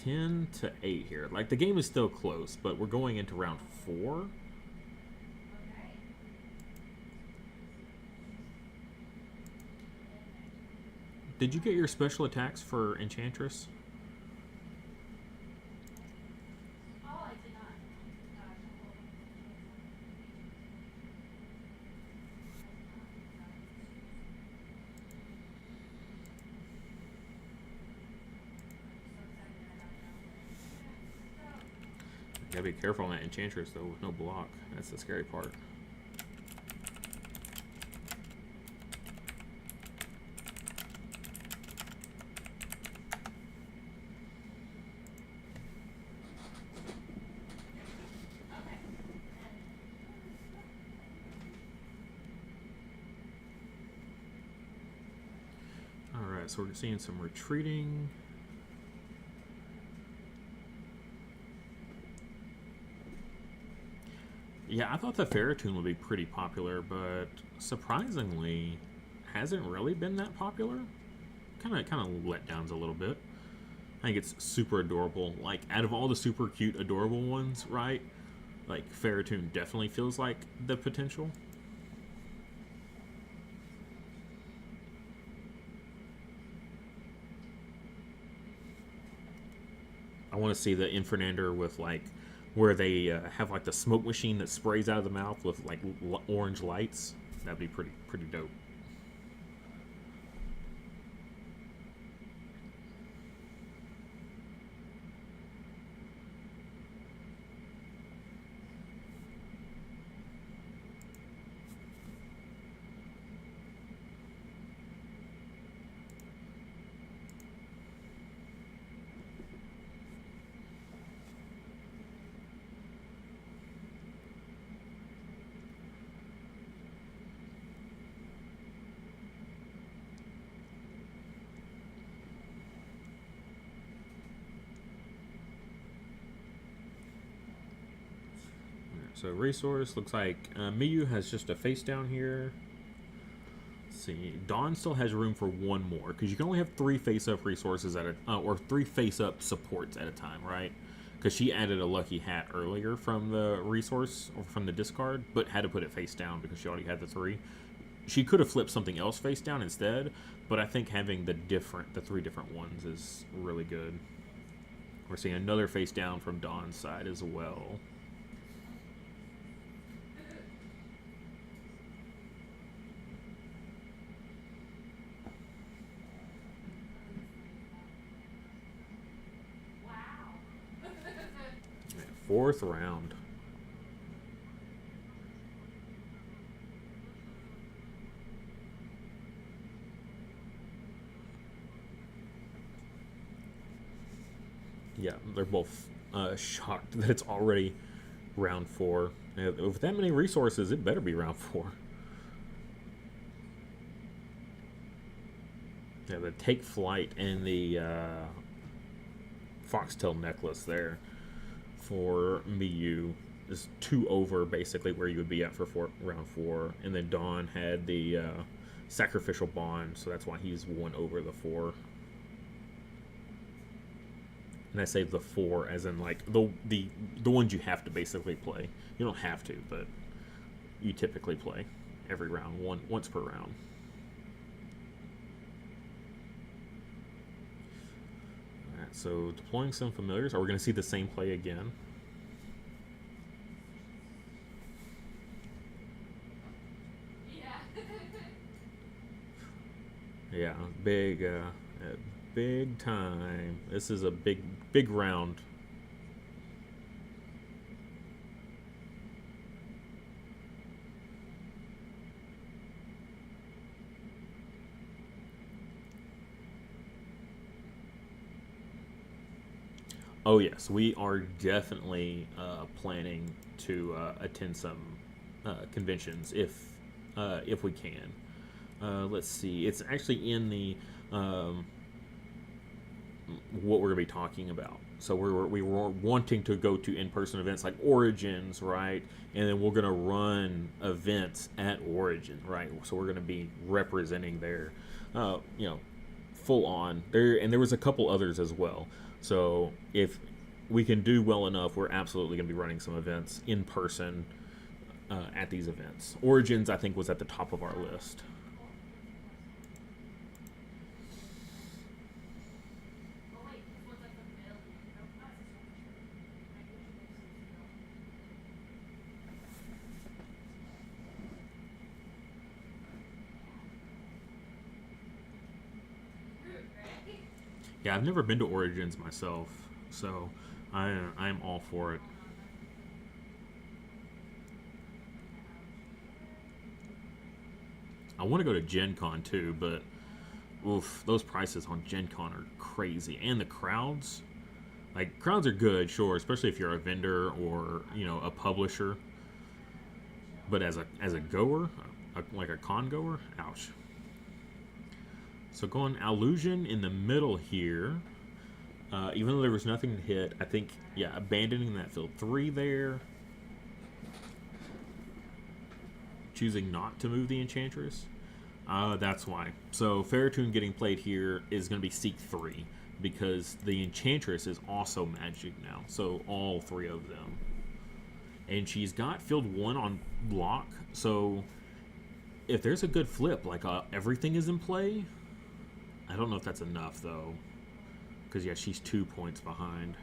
10 to 8 here. Like, the game is still close, but we're going into round 4. Did you get your special attacks for Enchantress? Gotta be careful on that Enchantress, though, with no block. That's the scary part. Alright, so we're seeing some retreating. Yeah, I thought the Ferrotoon would be pretty popular, but surprisingly, hasn't really been that popular. Kind of letdowns a little bit. I think it's super adorable. Like, out of all the super cute, adorable ones, right? Like, Ferrotoon definitely feels like the potential. I want to see the Infernander with, like, where they have, like, the smoke machine that sprays out of the mouth with, like, orange lights. That'd be pretty dope. So resource looks like Miyu has just a face down here. Let's see, Dawn still has room for one more because you can only have 3 face-up resources at a or 3 face-up supports at a time, right? Because she added a lucky hat earlier from the resource or from the discard, but had to put it face down because she already had the 3. She could have flipped something else face down instead, but I think having the 3 different ones is really good. We're seeing another face down from Dawn's side as well. Fourth round. Yeah, they're both shocked that it's already round 4. With that many resources, it better be round 4. Yeah, the Take Flight and the Foxtail necklace there for Miyu is 2 over basically where you would be at for round 4, and then Dawn had the sacrificial bond, so that's why he's 1 over the 4. And I say the 4 as in like the ones you have to basically play. You don't have to, but you typically play every round, once per round. Alright, so deploying some familiars. Are we going to see the same play again? Yeah, big time. This is a big round. Oh yes, we are definitely planning to attend some conventions if we can. Let's see. It's actually in the what we're going to be talking about. So we were wanting to go to in-person events like Origins, right? And then we're going to run events at Origin, right? So we're going to be representing there, full on there. And there was a couple others as well. So if we can do well enough, we're absolutely going to be running some events in person at these events. Origins, I think, was at the top of our list. Yeah, I've never been to Origins myself, so I'm all for it. I want to go to Gen Con too, but oof, those prices on Gen Con are crazy. And the crowds, like, crowds are good, sure, especially if you're a vendor or, a publisher. But as a goer, like a con goer, ouch. So going Allusion in the middle here. Even though there was nothing to hit, I think, yeah, abandoning that field 3 there. Choosing not to move the Enchantress. That's why. So Ferrotoon getting played here is going to be Seek 3. because the Enchantress is also magic now. So all three of them. And she's got field 1 on block. So if there's a good flip, like everything is in play, I don't know if that's enough though. Because yeah, she's 2 points behind.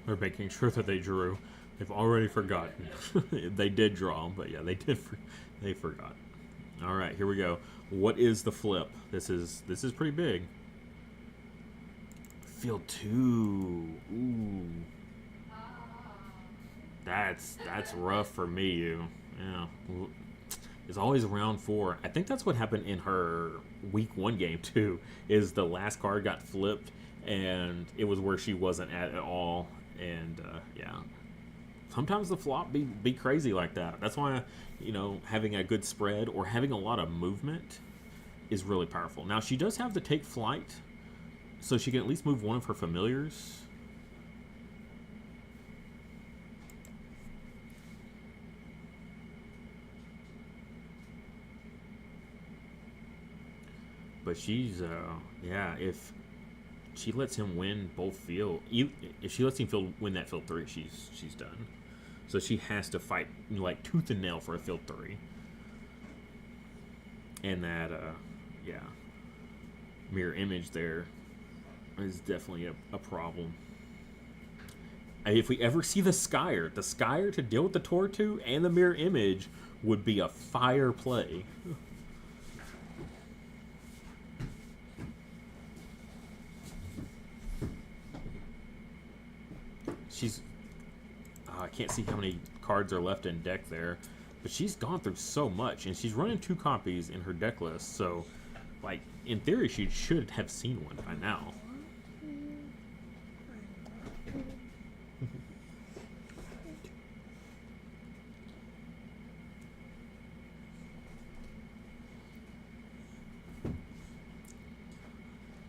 They're making sure that they drew. They've already forgotten. They did draw, but yeah, they forgot. All right, here we go. What is the flip? This is pretty big. Field 2. Ooh. That's rough for me, you. Yeah. It's always round 4. I think that's what happened in her week 1 game too. Is the last card got flipped and it was where she wasn't at all. And yeah, sometimes the flop be crazy like that. That's why, having a good spread or having a lot of movement is really powerful. Now she does have the take flight, so she can at least move one of her familiars. But she's yeah, if she lets him win both field. If she lets him win that field 3, she's done. So she has to fight like tooth and nail for a field 3. And that, yeah, mirror image there is definitely a problem. If we ever see the Skyer to deal with the Tortu and the mirror image would be a fire play. I can't see how many cards are left in deck there, but she's gone through so much, and she's running 2 copies in her deck list, so, like, in theory, she should have seen one by now.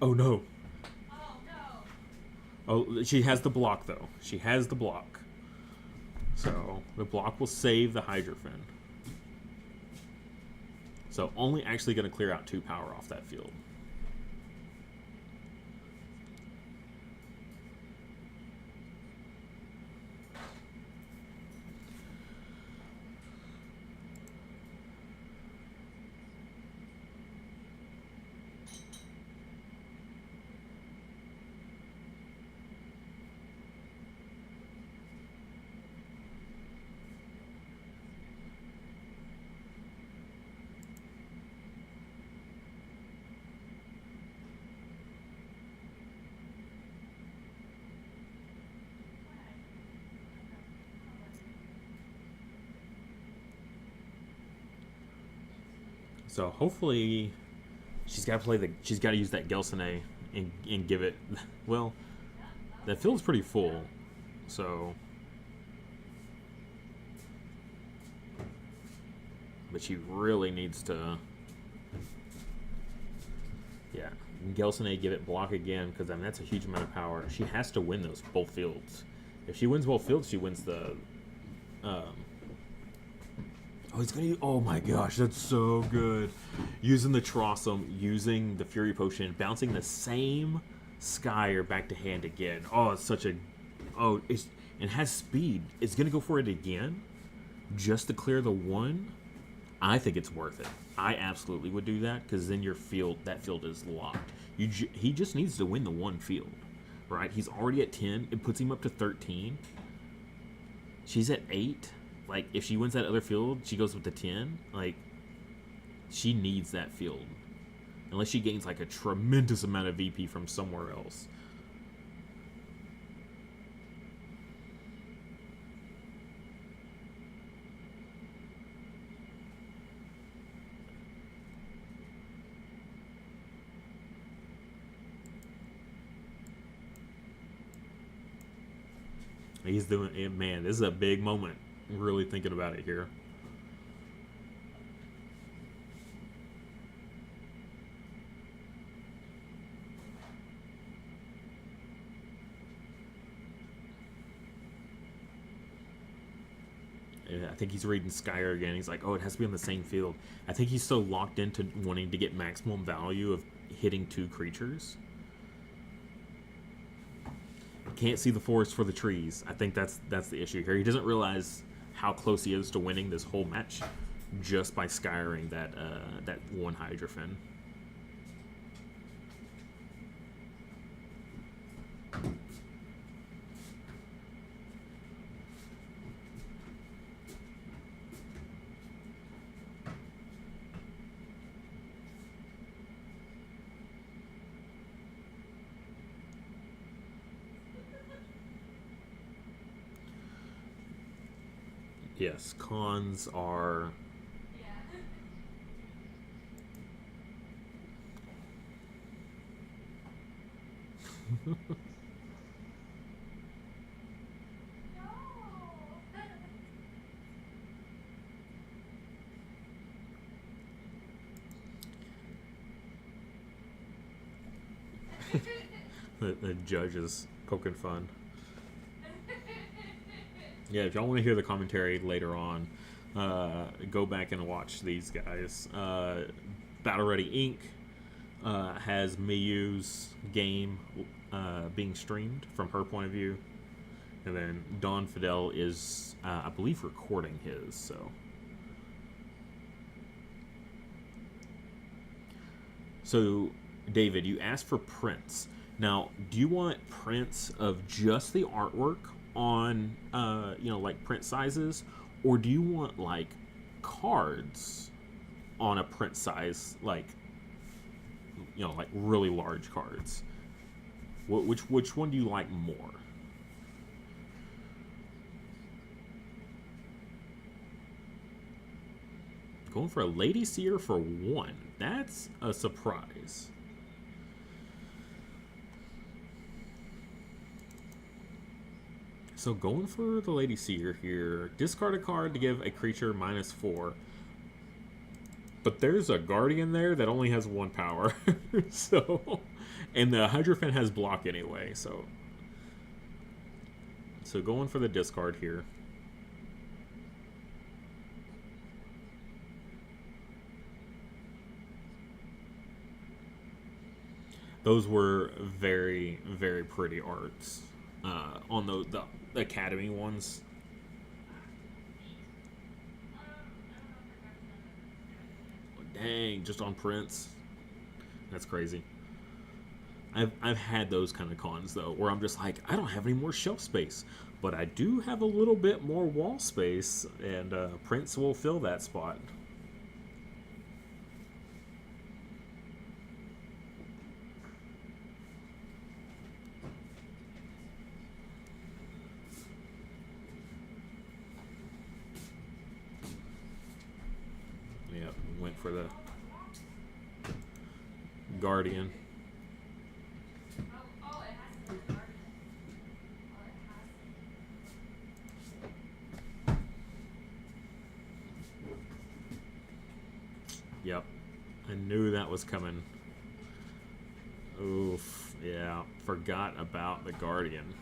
Oh, no. Oh, she has the block, though. She has the block. So, the block will save the Hydrofen. So, only actually going to clear out 2 power off that field. So hopefully, she's got to use that Gelsene and give it. Well, that field's pretty full, so. But she really needs to. Yeah, Gelsene, give it block again, because I mean that's a huge amount of power. She has to win both fields. If she wins both fields, she wins the. Oh, he's gonna. Oh my gosh, that's so good. Using the Trossum, using the Fury Potion, bouncing the same Skyer back to hand again. Oh, it's such a. Oh, it has speed. It's gonna go for it again, just to clear the 1. I think it's worth it. I absolutely would do that, because then that field is locked. He just needs to win the 1 field, right? He's already at 10. It puts him up to 13. She's at 8. Like, if she wins that other field, she goes with the 10. Like, she needs that field. Unless she gains, like, a tremendous amount of VP from somewhere else. He's doing it, man. This is a big moment. Really thinking about it here. I think he's reading Skyer again. He's like, oh, it has to be on the same field. I think he's so locked into wanting to get maximum value of hitting 2 creatures. Can't see the forest for the trees. I think that's the issue here. He doesn't realize how close he is to winning this whole match just by skyring that 1 Hydrofen. Yes, cons are... the judge is poking fun. Yeah, if y'all want to hear the commentary later on, go back and watch these guys. Battle Ready Inc. Has Miyu's game being streamed from her point of view. And then Don Fidel is, I believe, recording his, so... So, David, you asked for prints. Now, do you want prints of just the artwork on, like print sizes? Or do you want, like, cards on a print size, like really large cards? Which one do you like more? Going for a Lady Seer for 1. That's a surprise. So going for the Lady Seer here. Discard a card to give a creature -4. But there's a Guardian there that only has 1 power. So, and the Hydrofen has block anyway, so going for the discard here. Those were very, very pretty arts on the Academy ones. Dang, just on prints. That's crazy. I've had those kind of cons though, where I'm just like, I don't have any more shelf space, but I do have a little bit more wall space, and prints will fill that spot. Yep, went for the Guardian. Yep, I knew that was coming. Oof, yeah, forgot about the Guardian.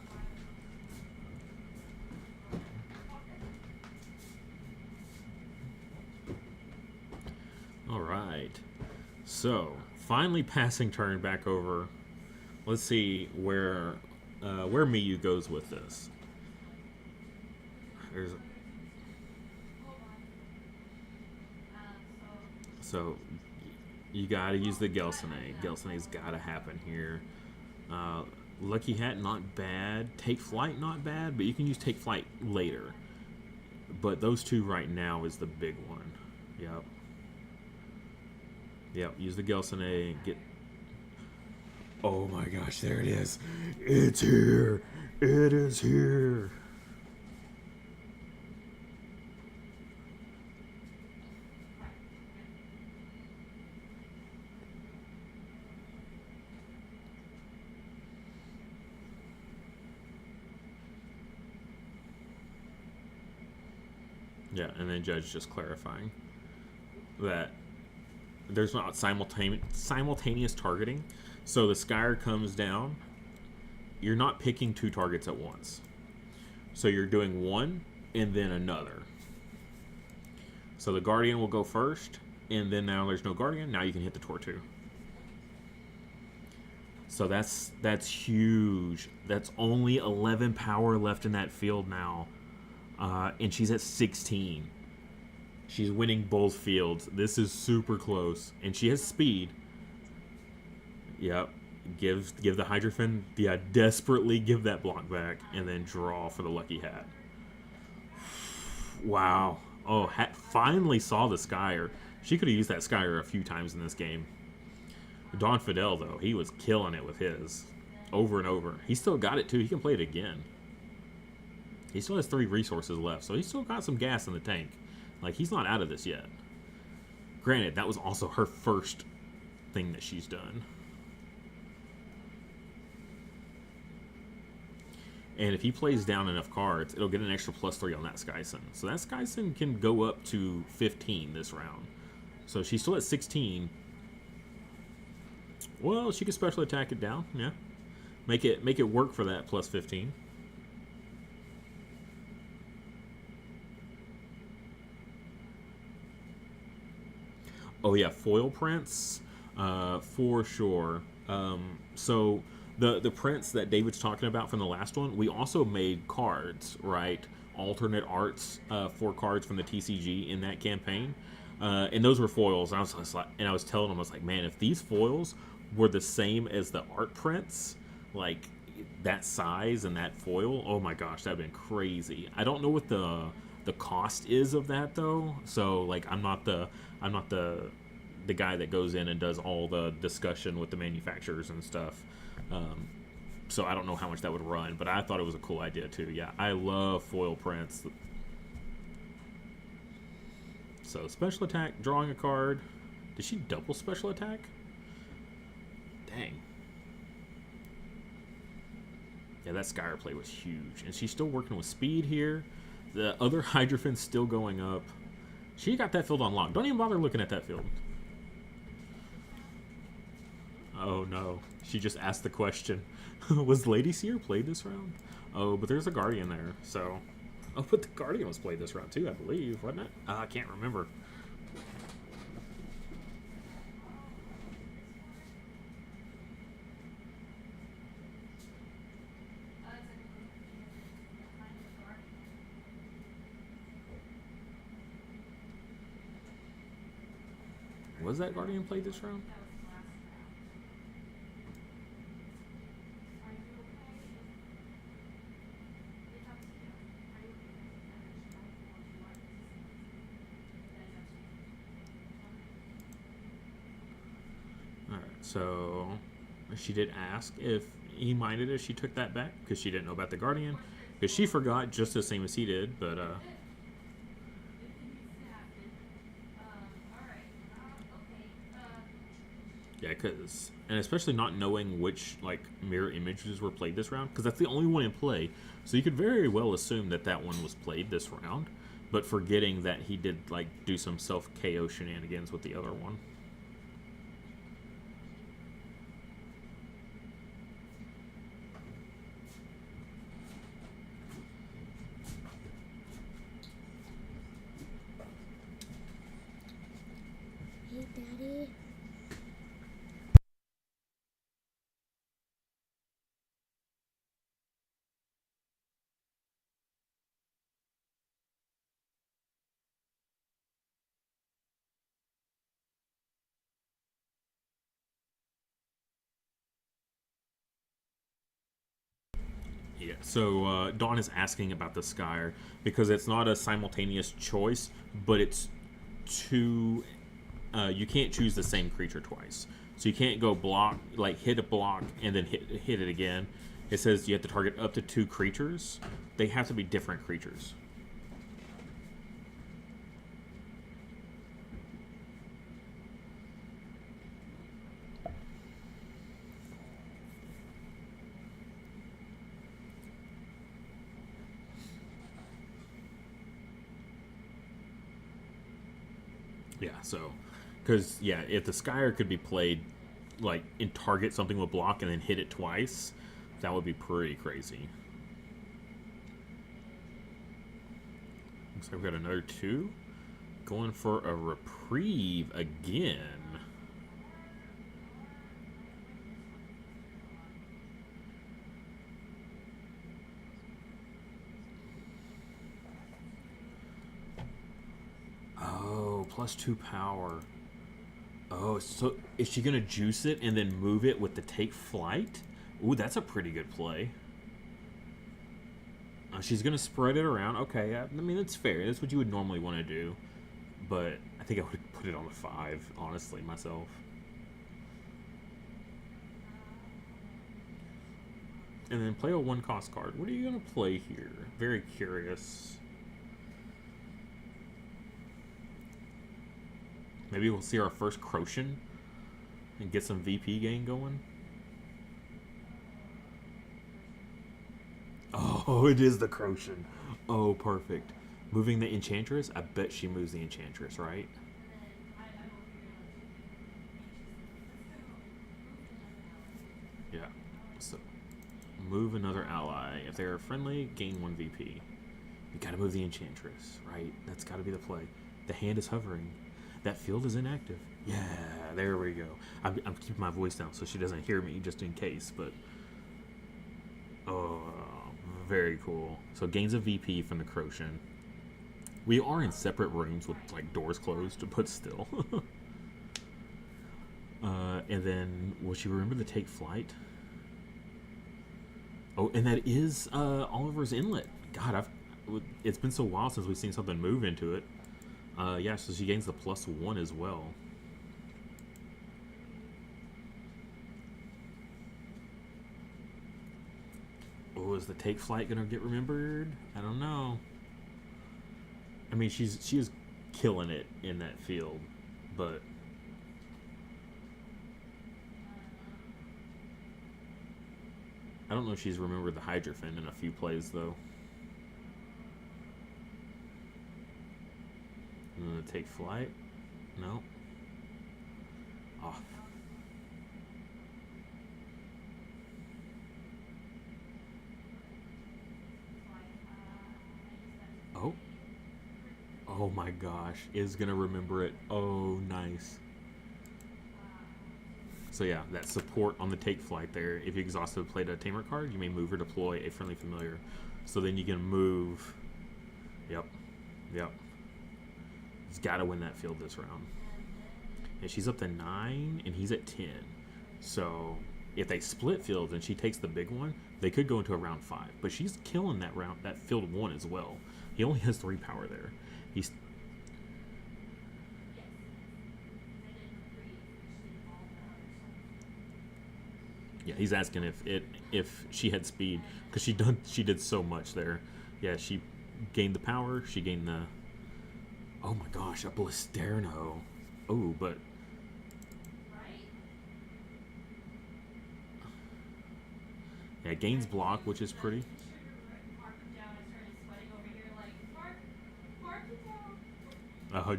All right, so finally passing turn back over. Let's see where Miyu goes with this. So you gotta use the Gelsene. Gelsene's gotta happen here. Lucky Hat, not bad. Take Flight, not bad, but you can use Take Flight later. But those two right now is the big one. Yep. Yep, use the Gelsene, get... Oh my gosh, there it is. It's here. It is here. Yeah, and then Judge just clarifying that there's not simultaneous targeting. So the Skyer comes down. You're not picking two targets at once. So you're doing one and then another. So the Guardian will go first, and then now there's no Guardian. Now you can hit the Tortu. So that's huge. That's only 11 power left in that field now. And she's at 16. She's winning both fields. This is super close. And she has speed. Yep. Give the Hydrofen. Yeah, desperately give that block back. And then draw for the Lucky Hat. Wow. Oh, finally saw the Skyer. She could have used that Skyer a few times in this game. Don Fidel, though, he was killing it with his. Over and over. He still got it, too. He can play it again. He still has 3 resources left, so he's still got some gas in the tank. Like, he's not out of this yet. Granted, that was also her first thing that she's done. And if he plays down enough cards, it'll get an extra +3 on that Skyson. So that Skyson can go up to 15 this round. So she's still at 16. Well, she can special attack it down, yeah. Make it work for that +15. Oh yeah, foil prints, for sure. So the prints that David's talking about from the last one, we also made cards, right? Alternate arts, 4 cards from the TCG in that campaign, and those were foils. And I was telling him, I was like, man, if these foils were the same as the art prints, like that size and that foil, oh my gosh, that'd been crazy. I don't know what the cost is of that though, so like I'm not the guy that goes in and does all the discussion with the manufacturers and stuff. So I don't know how much that would run, but I thought it was a cool idea too. Yeah, I love foil prints. So special attack, drawing a card. Did she double special attack? Dang. Yeah, that Skyer play was huge. And she's still working with speed here. The other Hydrofan's still going up. She got that field unlocked. Don't even bother looking at that field. Oh no. She just asked the question. Was Lady Seer played this round? Oh, but there's a Guardian there, so... Oh, but the Guardian was played this round too, I believe, wasn't it? I can't remember. Was that Guardian played this round? Alright, so she did ask if he minded if she took that back, because she didn't know about the Guardian. Because she forgot just the same as he did, but yeah, because... And especially not knowing which, like, mirror images were played this round, because that's the only one in play. So you could very well assume that that one was played this round, but forgetting that he did, like, do some self-KO shenanigans with the other one. Hey, Daddy. Yeah, so Dawn is asking about the Skyer, because it's not a simultaneous choice, but it's two... you can't choose the same creature twice. So you can't go block, like hit a block and then hit it again. It says you have to target up to 2 creatures. They have to be different creatures. Yeah, so because yeah, if the Skyer could be played like in target something with block and then hit it twice, that would be pretty crazy. Looks like we've got another 2 going for a reprieve again. Oh, +2 power. Oh, so is she gonna juice it and then move it with the take flight? Ooh, that's a pretty good play. She's gonna spread it around. Okay, I mean that's fair. That's what you would normally want to do. But I think I would put it on the 5, honestly, myself. And then play a 1-cost card. What are you gonna play here? Very curious. Maybe we'll see our first Crochin and get some VP gain going. Oh, it is the Crochin. Oh, perfect. Moving the Enchantress? I bet she moves the Enchantress, right? Yeah. So, move another ally. If they're friendly, gain 1 VP. You gotta move the Enchantress, right? That's gotta be the play. The hand is hovering. That field is inactive. Yeah, there we go. I'm keeping my voice down so she doesn't hear me just in case, but... Oh, very cool. So gains a VP from the Crochin. We are in separate rooms with like doors closed, but still. And then will she remember to take flight? Oh, and that is Oliver's Inlet. God, it's been so while since we've seen something move into it. Yeah, so she gains the +1 as well. Oh, is the take flight gonna get remembered? I don't know. I mean, she is killing it in that field, but I don't know if she's remembered the Hydrophant in a few plays though. And then the take flight? No. Oh. Oh. Oh my gosh. Is gonna remember it. Oh, nice. So yeah, that support on the take flight there. If you exhausted played a tamer card, you may move or deploy a friendly familiar. So then you can move. Yep. Yep. He's got to win that field this round. And she's up to 9, and he's at 10. So if they split fields and she takes the big one, they could go into a round 5. But she's killing that field 1 as well. He only has 3 power there. He's Yeah, he's asking if she had speed because she did so much there. Yeah, she gained the power. She gained the. Oh my gosh, a Blisterno. Oh, but. Yeah, gains block, which is pretty.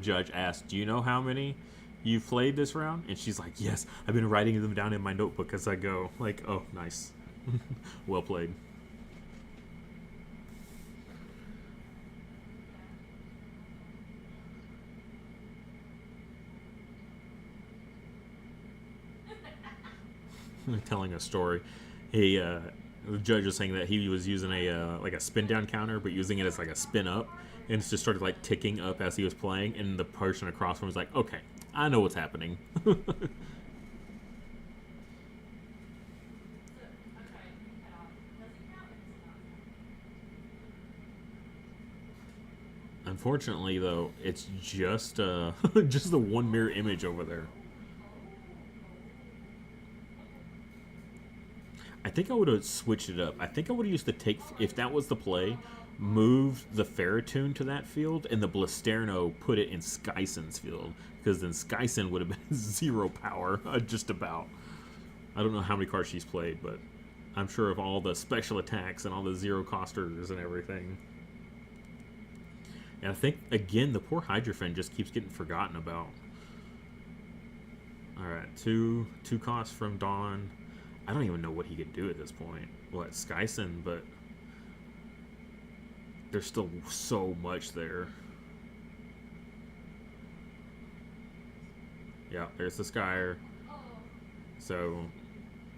Judge asked, "Do you know how many you've played this round?" And she's like, "Yes, I've been writing them down in my notebook as I go." Like, oh, nice. Well played. Telling a story. The judge was saying that he was using a like a spin down counter, but using it as like a spin up, and it just started like ticking up as he was playing. And the person across from him was like, "Okay, I know what's happening." Unfortunately, though, it's just just the one mirror image over there. I think I would have switched it up. I think I would have used to take, if that was the play, moved the Ferritune to that field and the Blisterno put it in Skyson's field. Because then Skyson would have been 0 power, just about. I don't know how many cards she's played, but I'm sure of all the special attacks and all the 0-costers and everything. And I think, again, the poor Hydrofen just keeps getting forgotten about. Alright, two costs from Dawn. I don't even know what he could do at this point. What, Skyson, but there's still so much there. Yeah, there's the Skyer. So,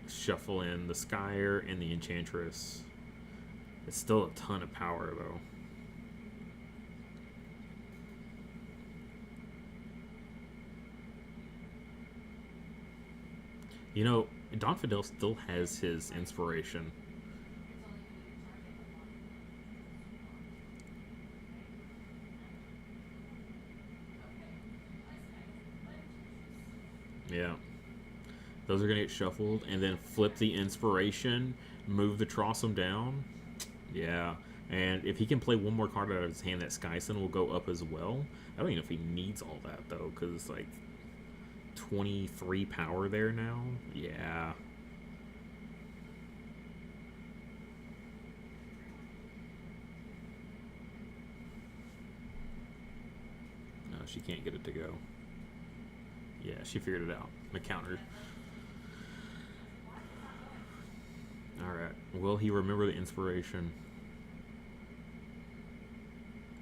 shuffle in the Skyer and the Enchantress. It's still a ton of power, though. You know, Don Fidel still has his inspiration. Yeah. Those are going to get shuffled, and then flip the inspiration, move the Trossum down. Yeah. And if he can play one more card out of his hand, that Skyson will go up as well. I don't even know if he needs all that, though, because it's like 23 power there now. Yeah. No, she can't get it to go. Yeah, she figured it out. The counter. Alright. Will he remember the inspiration?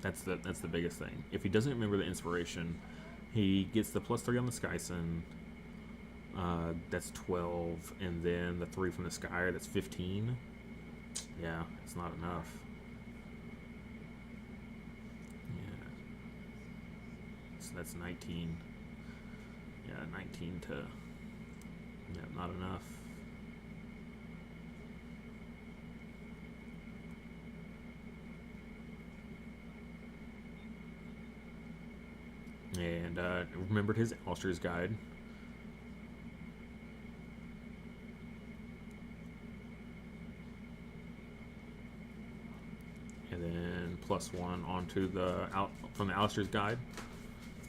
That's the biggest thing. If he doesn't remember the inspiration, he gets the +3 on the Skyson. That's 12. And then the 3 from the Skyer, that's 15. Yeah, it's not enough. Yeah. So that's 19. Yeah, 19 to... Yeah, not enough. And remembered his Alistair's Guide. And then +1 onto the from the Alistair's Guide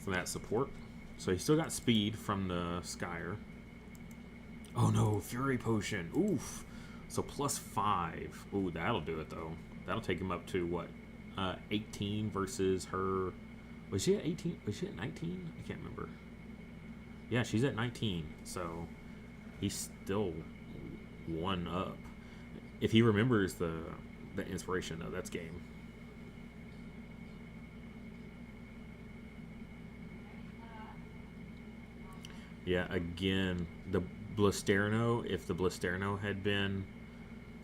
for that support. So he still got speed from the Skyer. Oh no, Fury Potion. Oof. So +5. Ooh, that'll do it though. That'll take him up to what? 18 versus her. Was she at 18? Was she at 19? I can't remember. Yeah, she's at 19. So he's still 1 up. If he remembers the inspiration though, that's game. Yeah, again, the Blisterno, if the Blisterno had been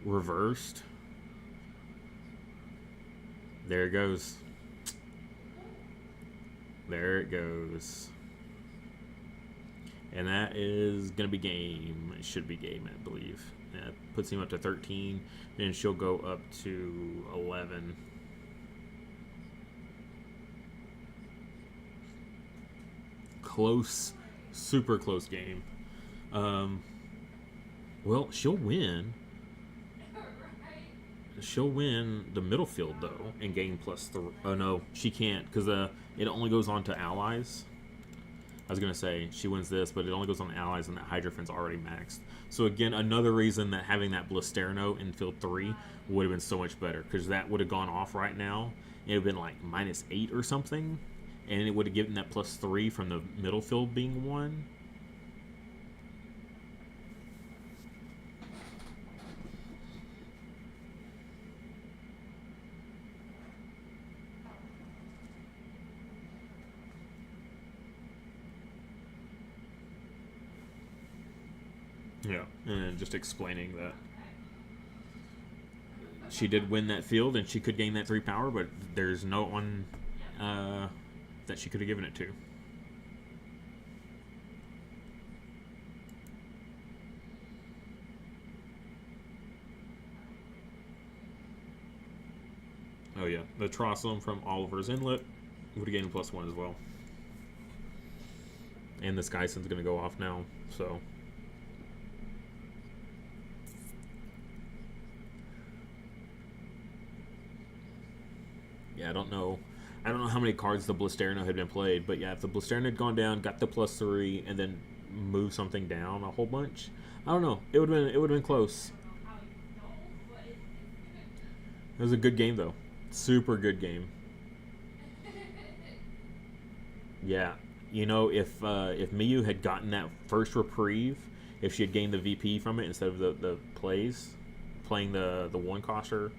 reversed, there it goes. There it goes. And that is going to be game. It should be game, I believe. That puts him up to 13. Then she'll go up to 11. Close. Super close game. Well, she'll win. She'll win the middle field, though, and gain +3. Oh, no, she can't, because it only goes on to allies. I was going to say, she wins this, but it only goes on to allies, and that Hydrofen's already maxed. So, again, another reason that having that Blisterno in field 3 would have been so much better, because that would have gone off right now. It would have been like -8 or something, and it would have given that +3 from the middle field being 1. Yeah, and just explaining that she did win that field and she could gain that 3 power, but there's no one that she could have given it to. Oh yeah, the Trossum from Oliver's Inlet would have gained +1 as well. And the Skyson's going to go off now, so... Yeah, I don't know how many cards the Blisterno had been played, but yeah, if the Blisterno had gone down, got the +3, and then moved something down a whole bunch, I don't know. It would have been close. It was a good game though, super good game. Yeah, you know, if Miyu had gotten that first reprieve, if she had gained the VP from it instead of the playing the one coster,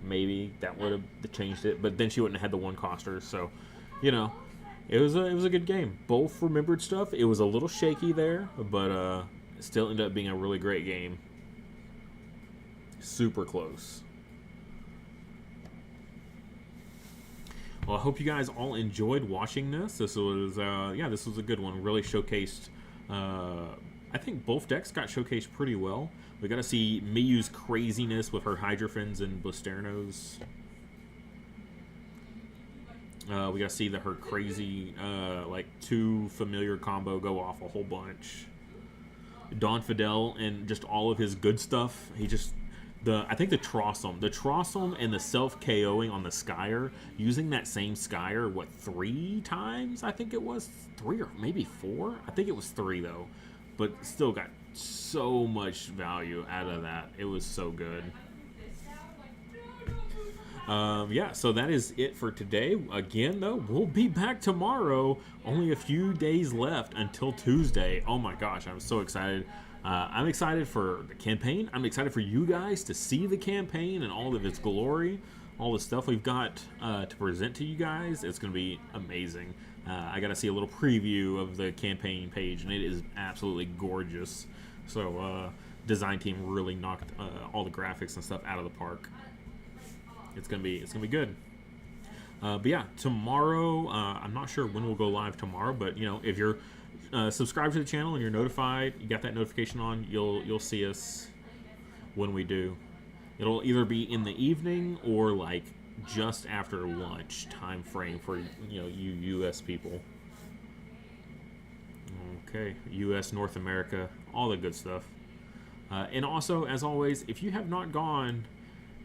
maybe that would have changed it. But then she wouldn't have had the one coster. So, you know, it was a good game. Both remembered stuff. It was a little shaky there, but it still ended up being a really great game. Super close. Well, I hope you guys all enjoyed watching this. This was, this was a good one. Really showcased. I think both decks got showcased pretty well. We got to see Miyu's craziness with her Hydrophins and Blisternos. We got to see her crazy, like, 2 familiar combo go off a whole bunch. Don Fidel and just all of his good stuff. He just... I think the Trossum and the self-KOing on the Skyer, using that same Skyer, 3 times? I think it was 3 or maybe 4. I think it was 3 though, but still got so much value out of that. It was so good. Yeah, so that is it for today. Again, though, we'll be back tomorrow. Only a few days left until Tuesday. Oh my gosh, I'm so excited. I'm excited for the campaign. I'm excited for you guys to see the campaign and all of its glory. All the stuff we've got to present to you guys. It's going to be amazing. I got to see a little preview of the campaign page, and it is absolutely gorgeous. So, design team really knocked all the graphics and stuff out of the park. It's gonna be good. But yeah, tomorrow, I'm not sure when we'll go live tomorrow, but you know, if you're subscribed to the channel and you're notified, you got that notification on, you'll see us when we do. It'll either be in the evening or like just after lunch time frame for you US people. Okay, US, North America, all the good stuff. And also, as always, if you have not gone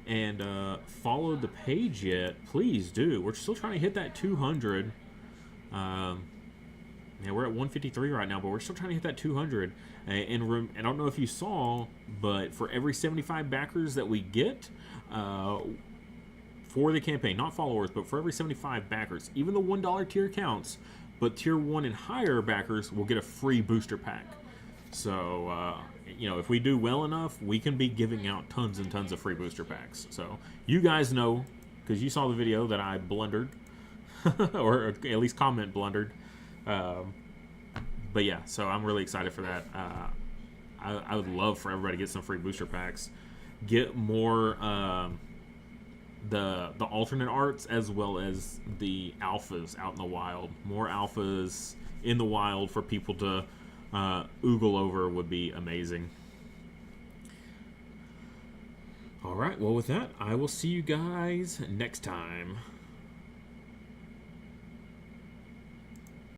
and followed the page yet, please do. We're still trying to hit that 200. Yeah, we're at 153 right now, but we're still trying to hit that 200. And I don't know if you saw, but for every 75 backers that we get for the campaign, not followers, but for every 75 backers, even the $1 tier counts, but tier 1 and higher backers will get a free booster pack. So, if we do well enough, we can be giving out tons and tons of free booster packs. So, you guys know, because you saw the video that I blundered, or at least comment blundered. But yeah, so I'm really excited for that. I would love for everybody to get some free booster packs. Get more the alternate arts as well as the alphas out in the wild. More alphas in the wild for people to oogle over would be amazing. Alright, well with that, I will see you guys next time.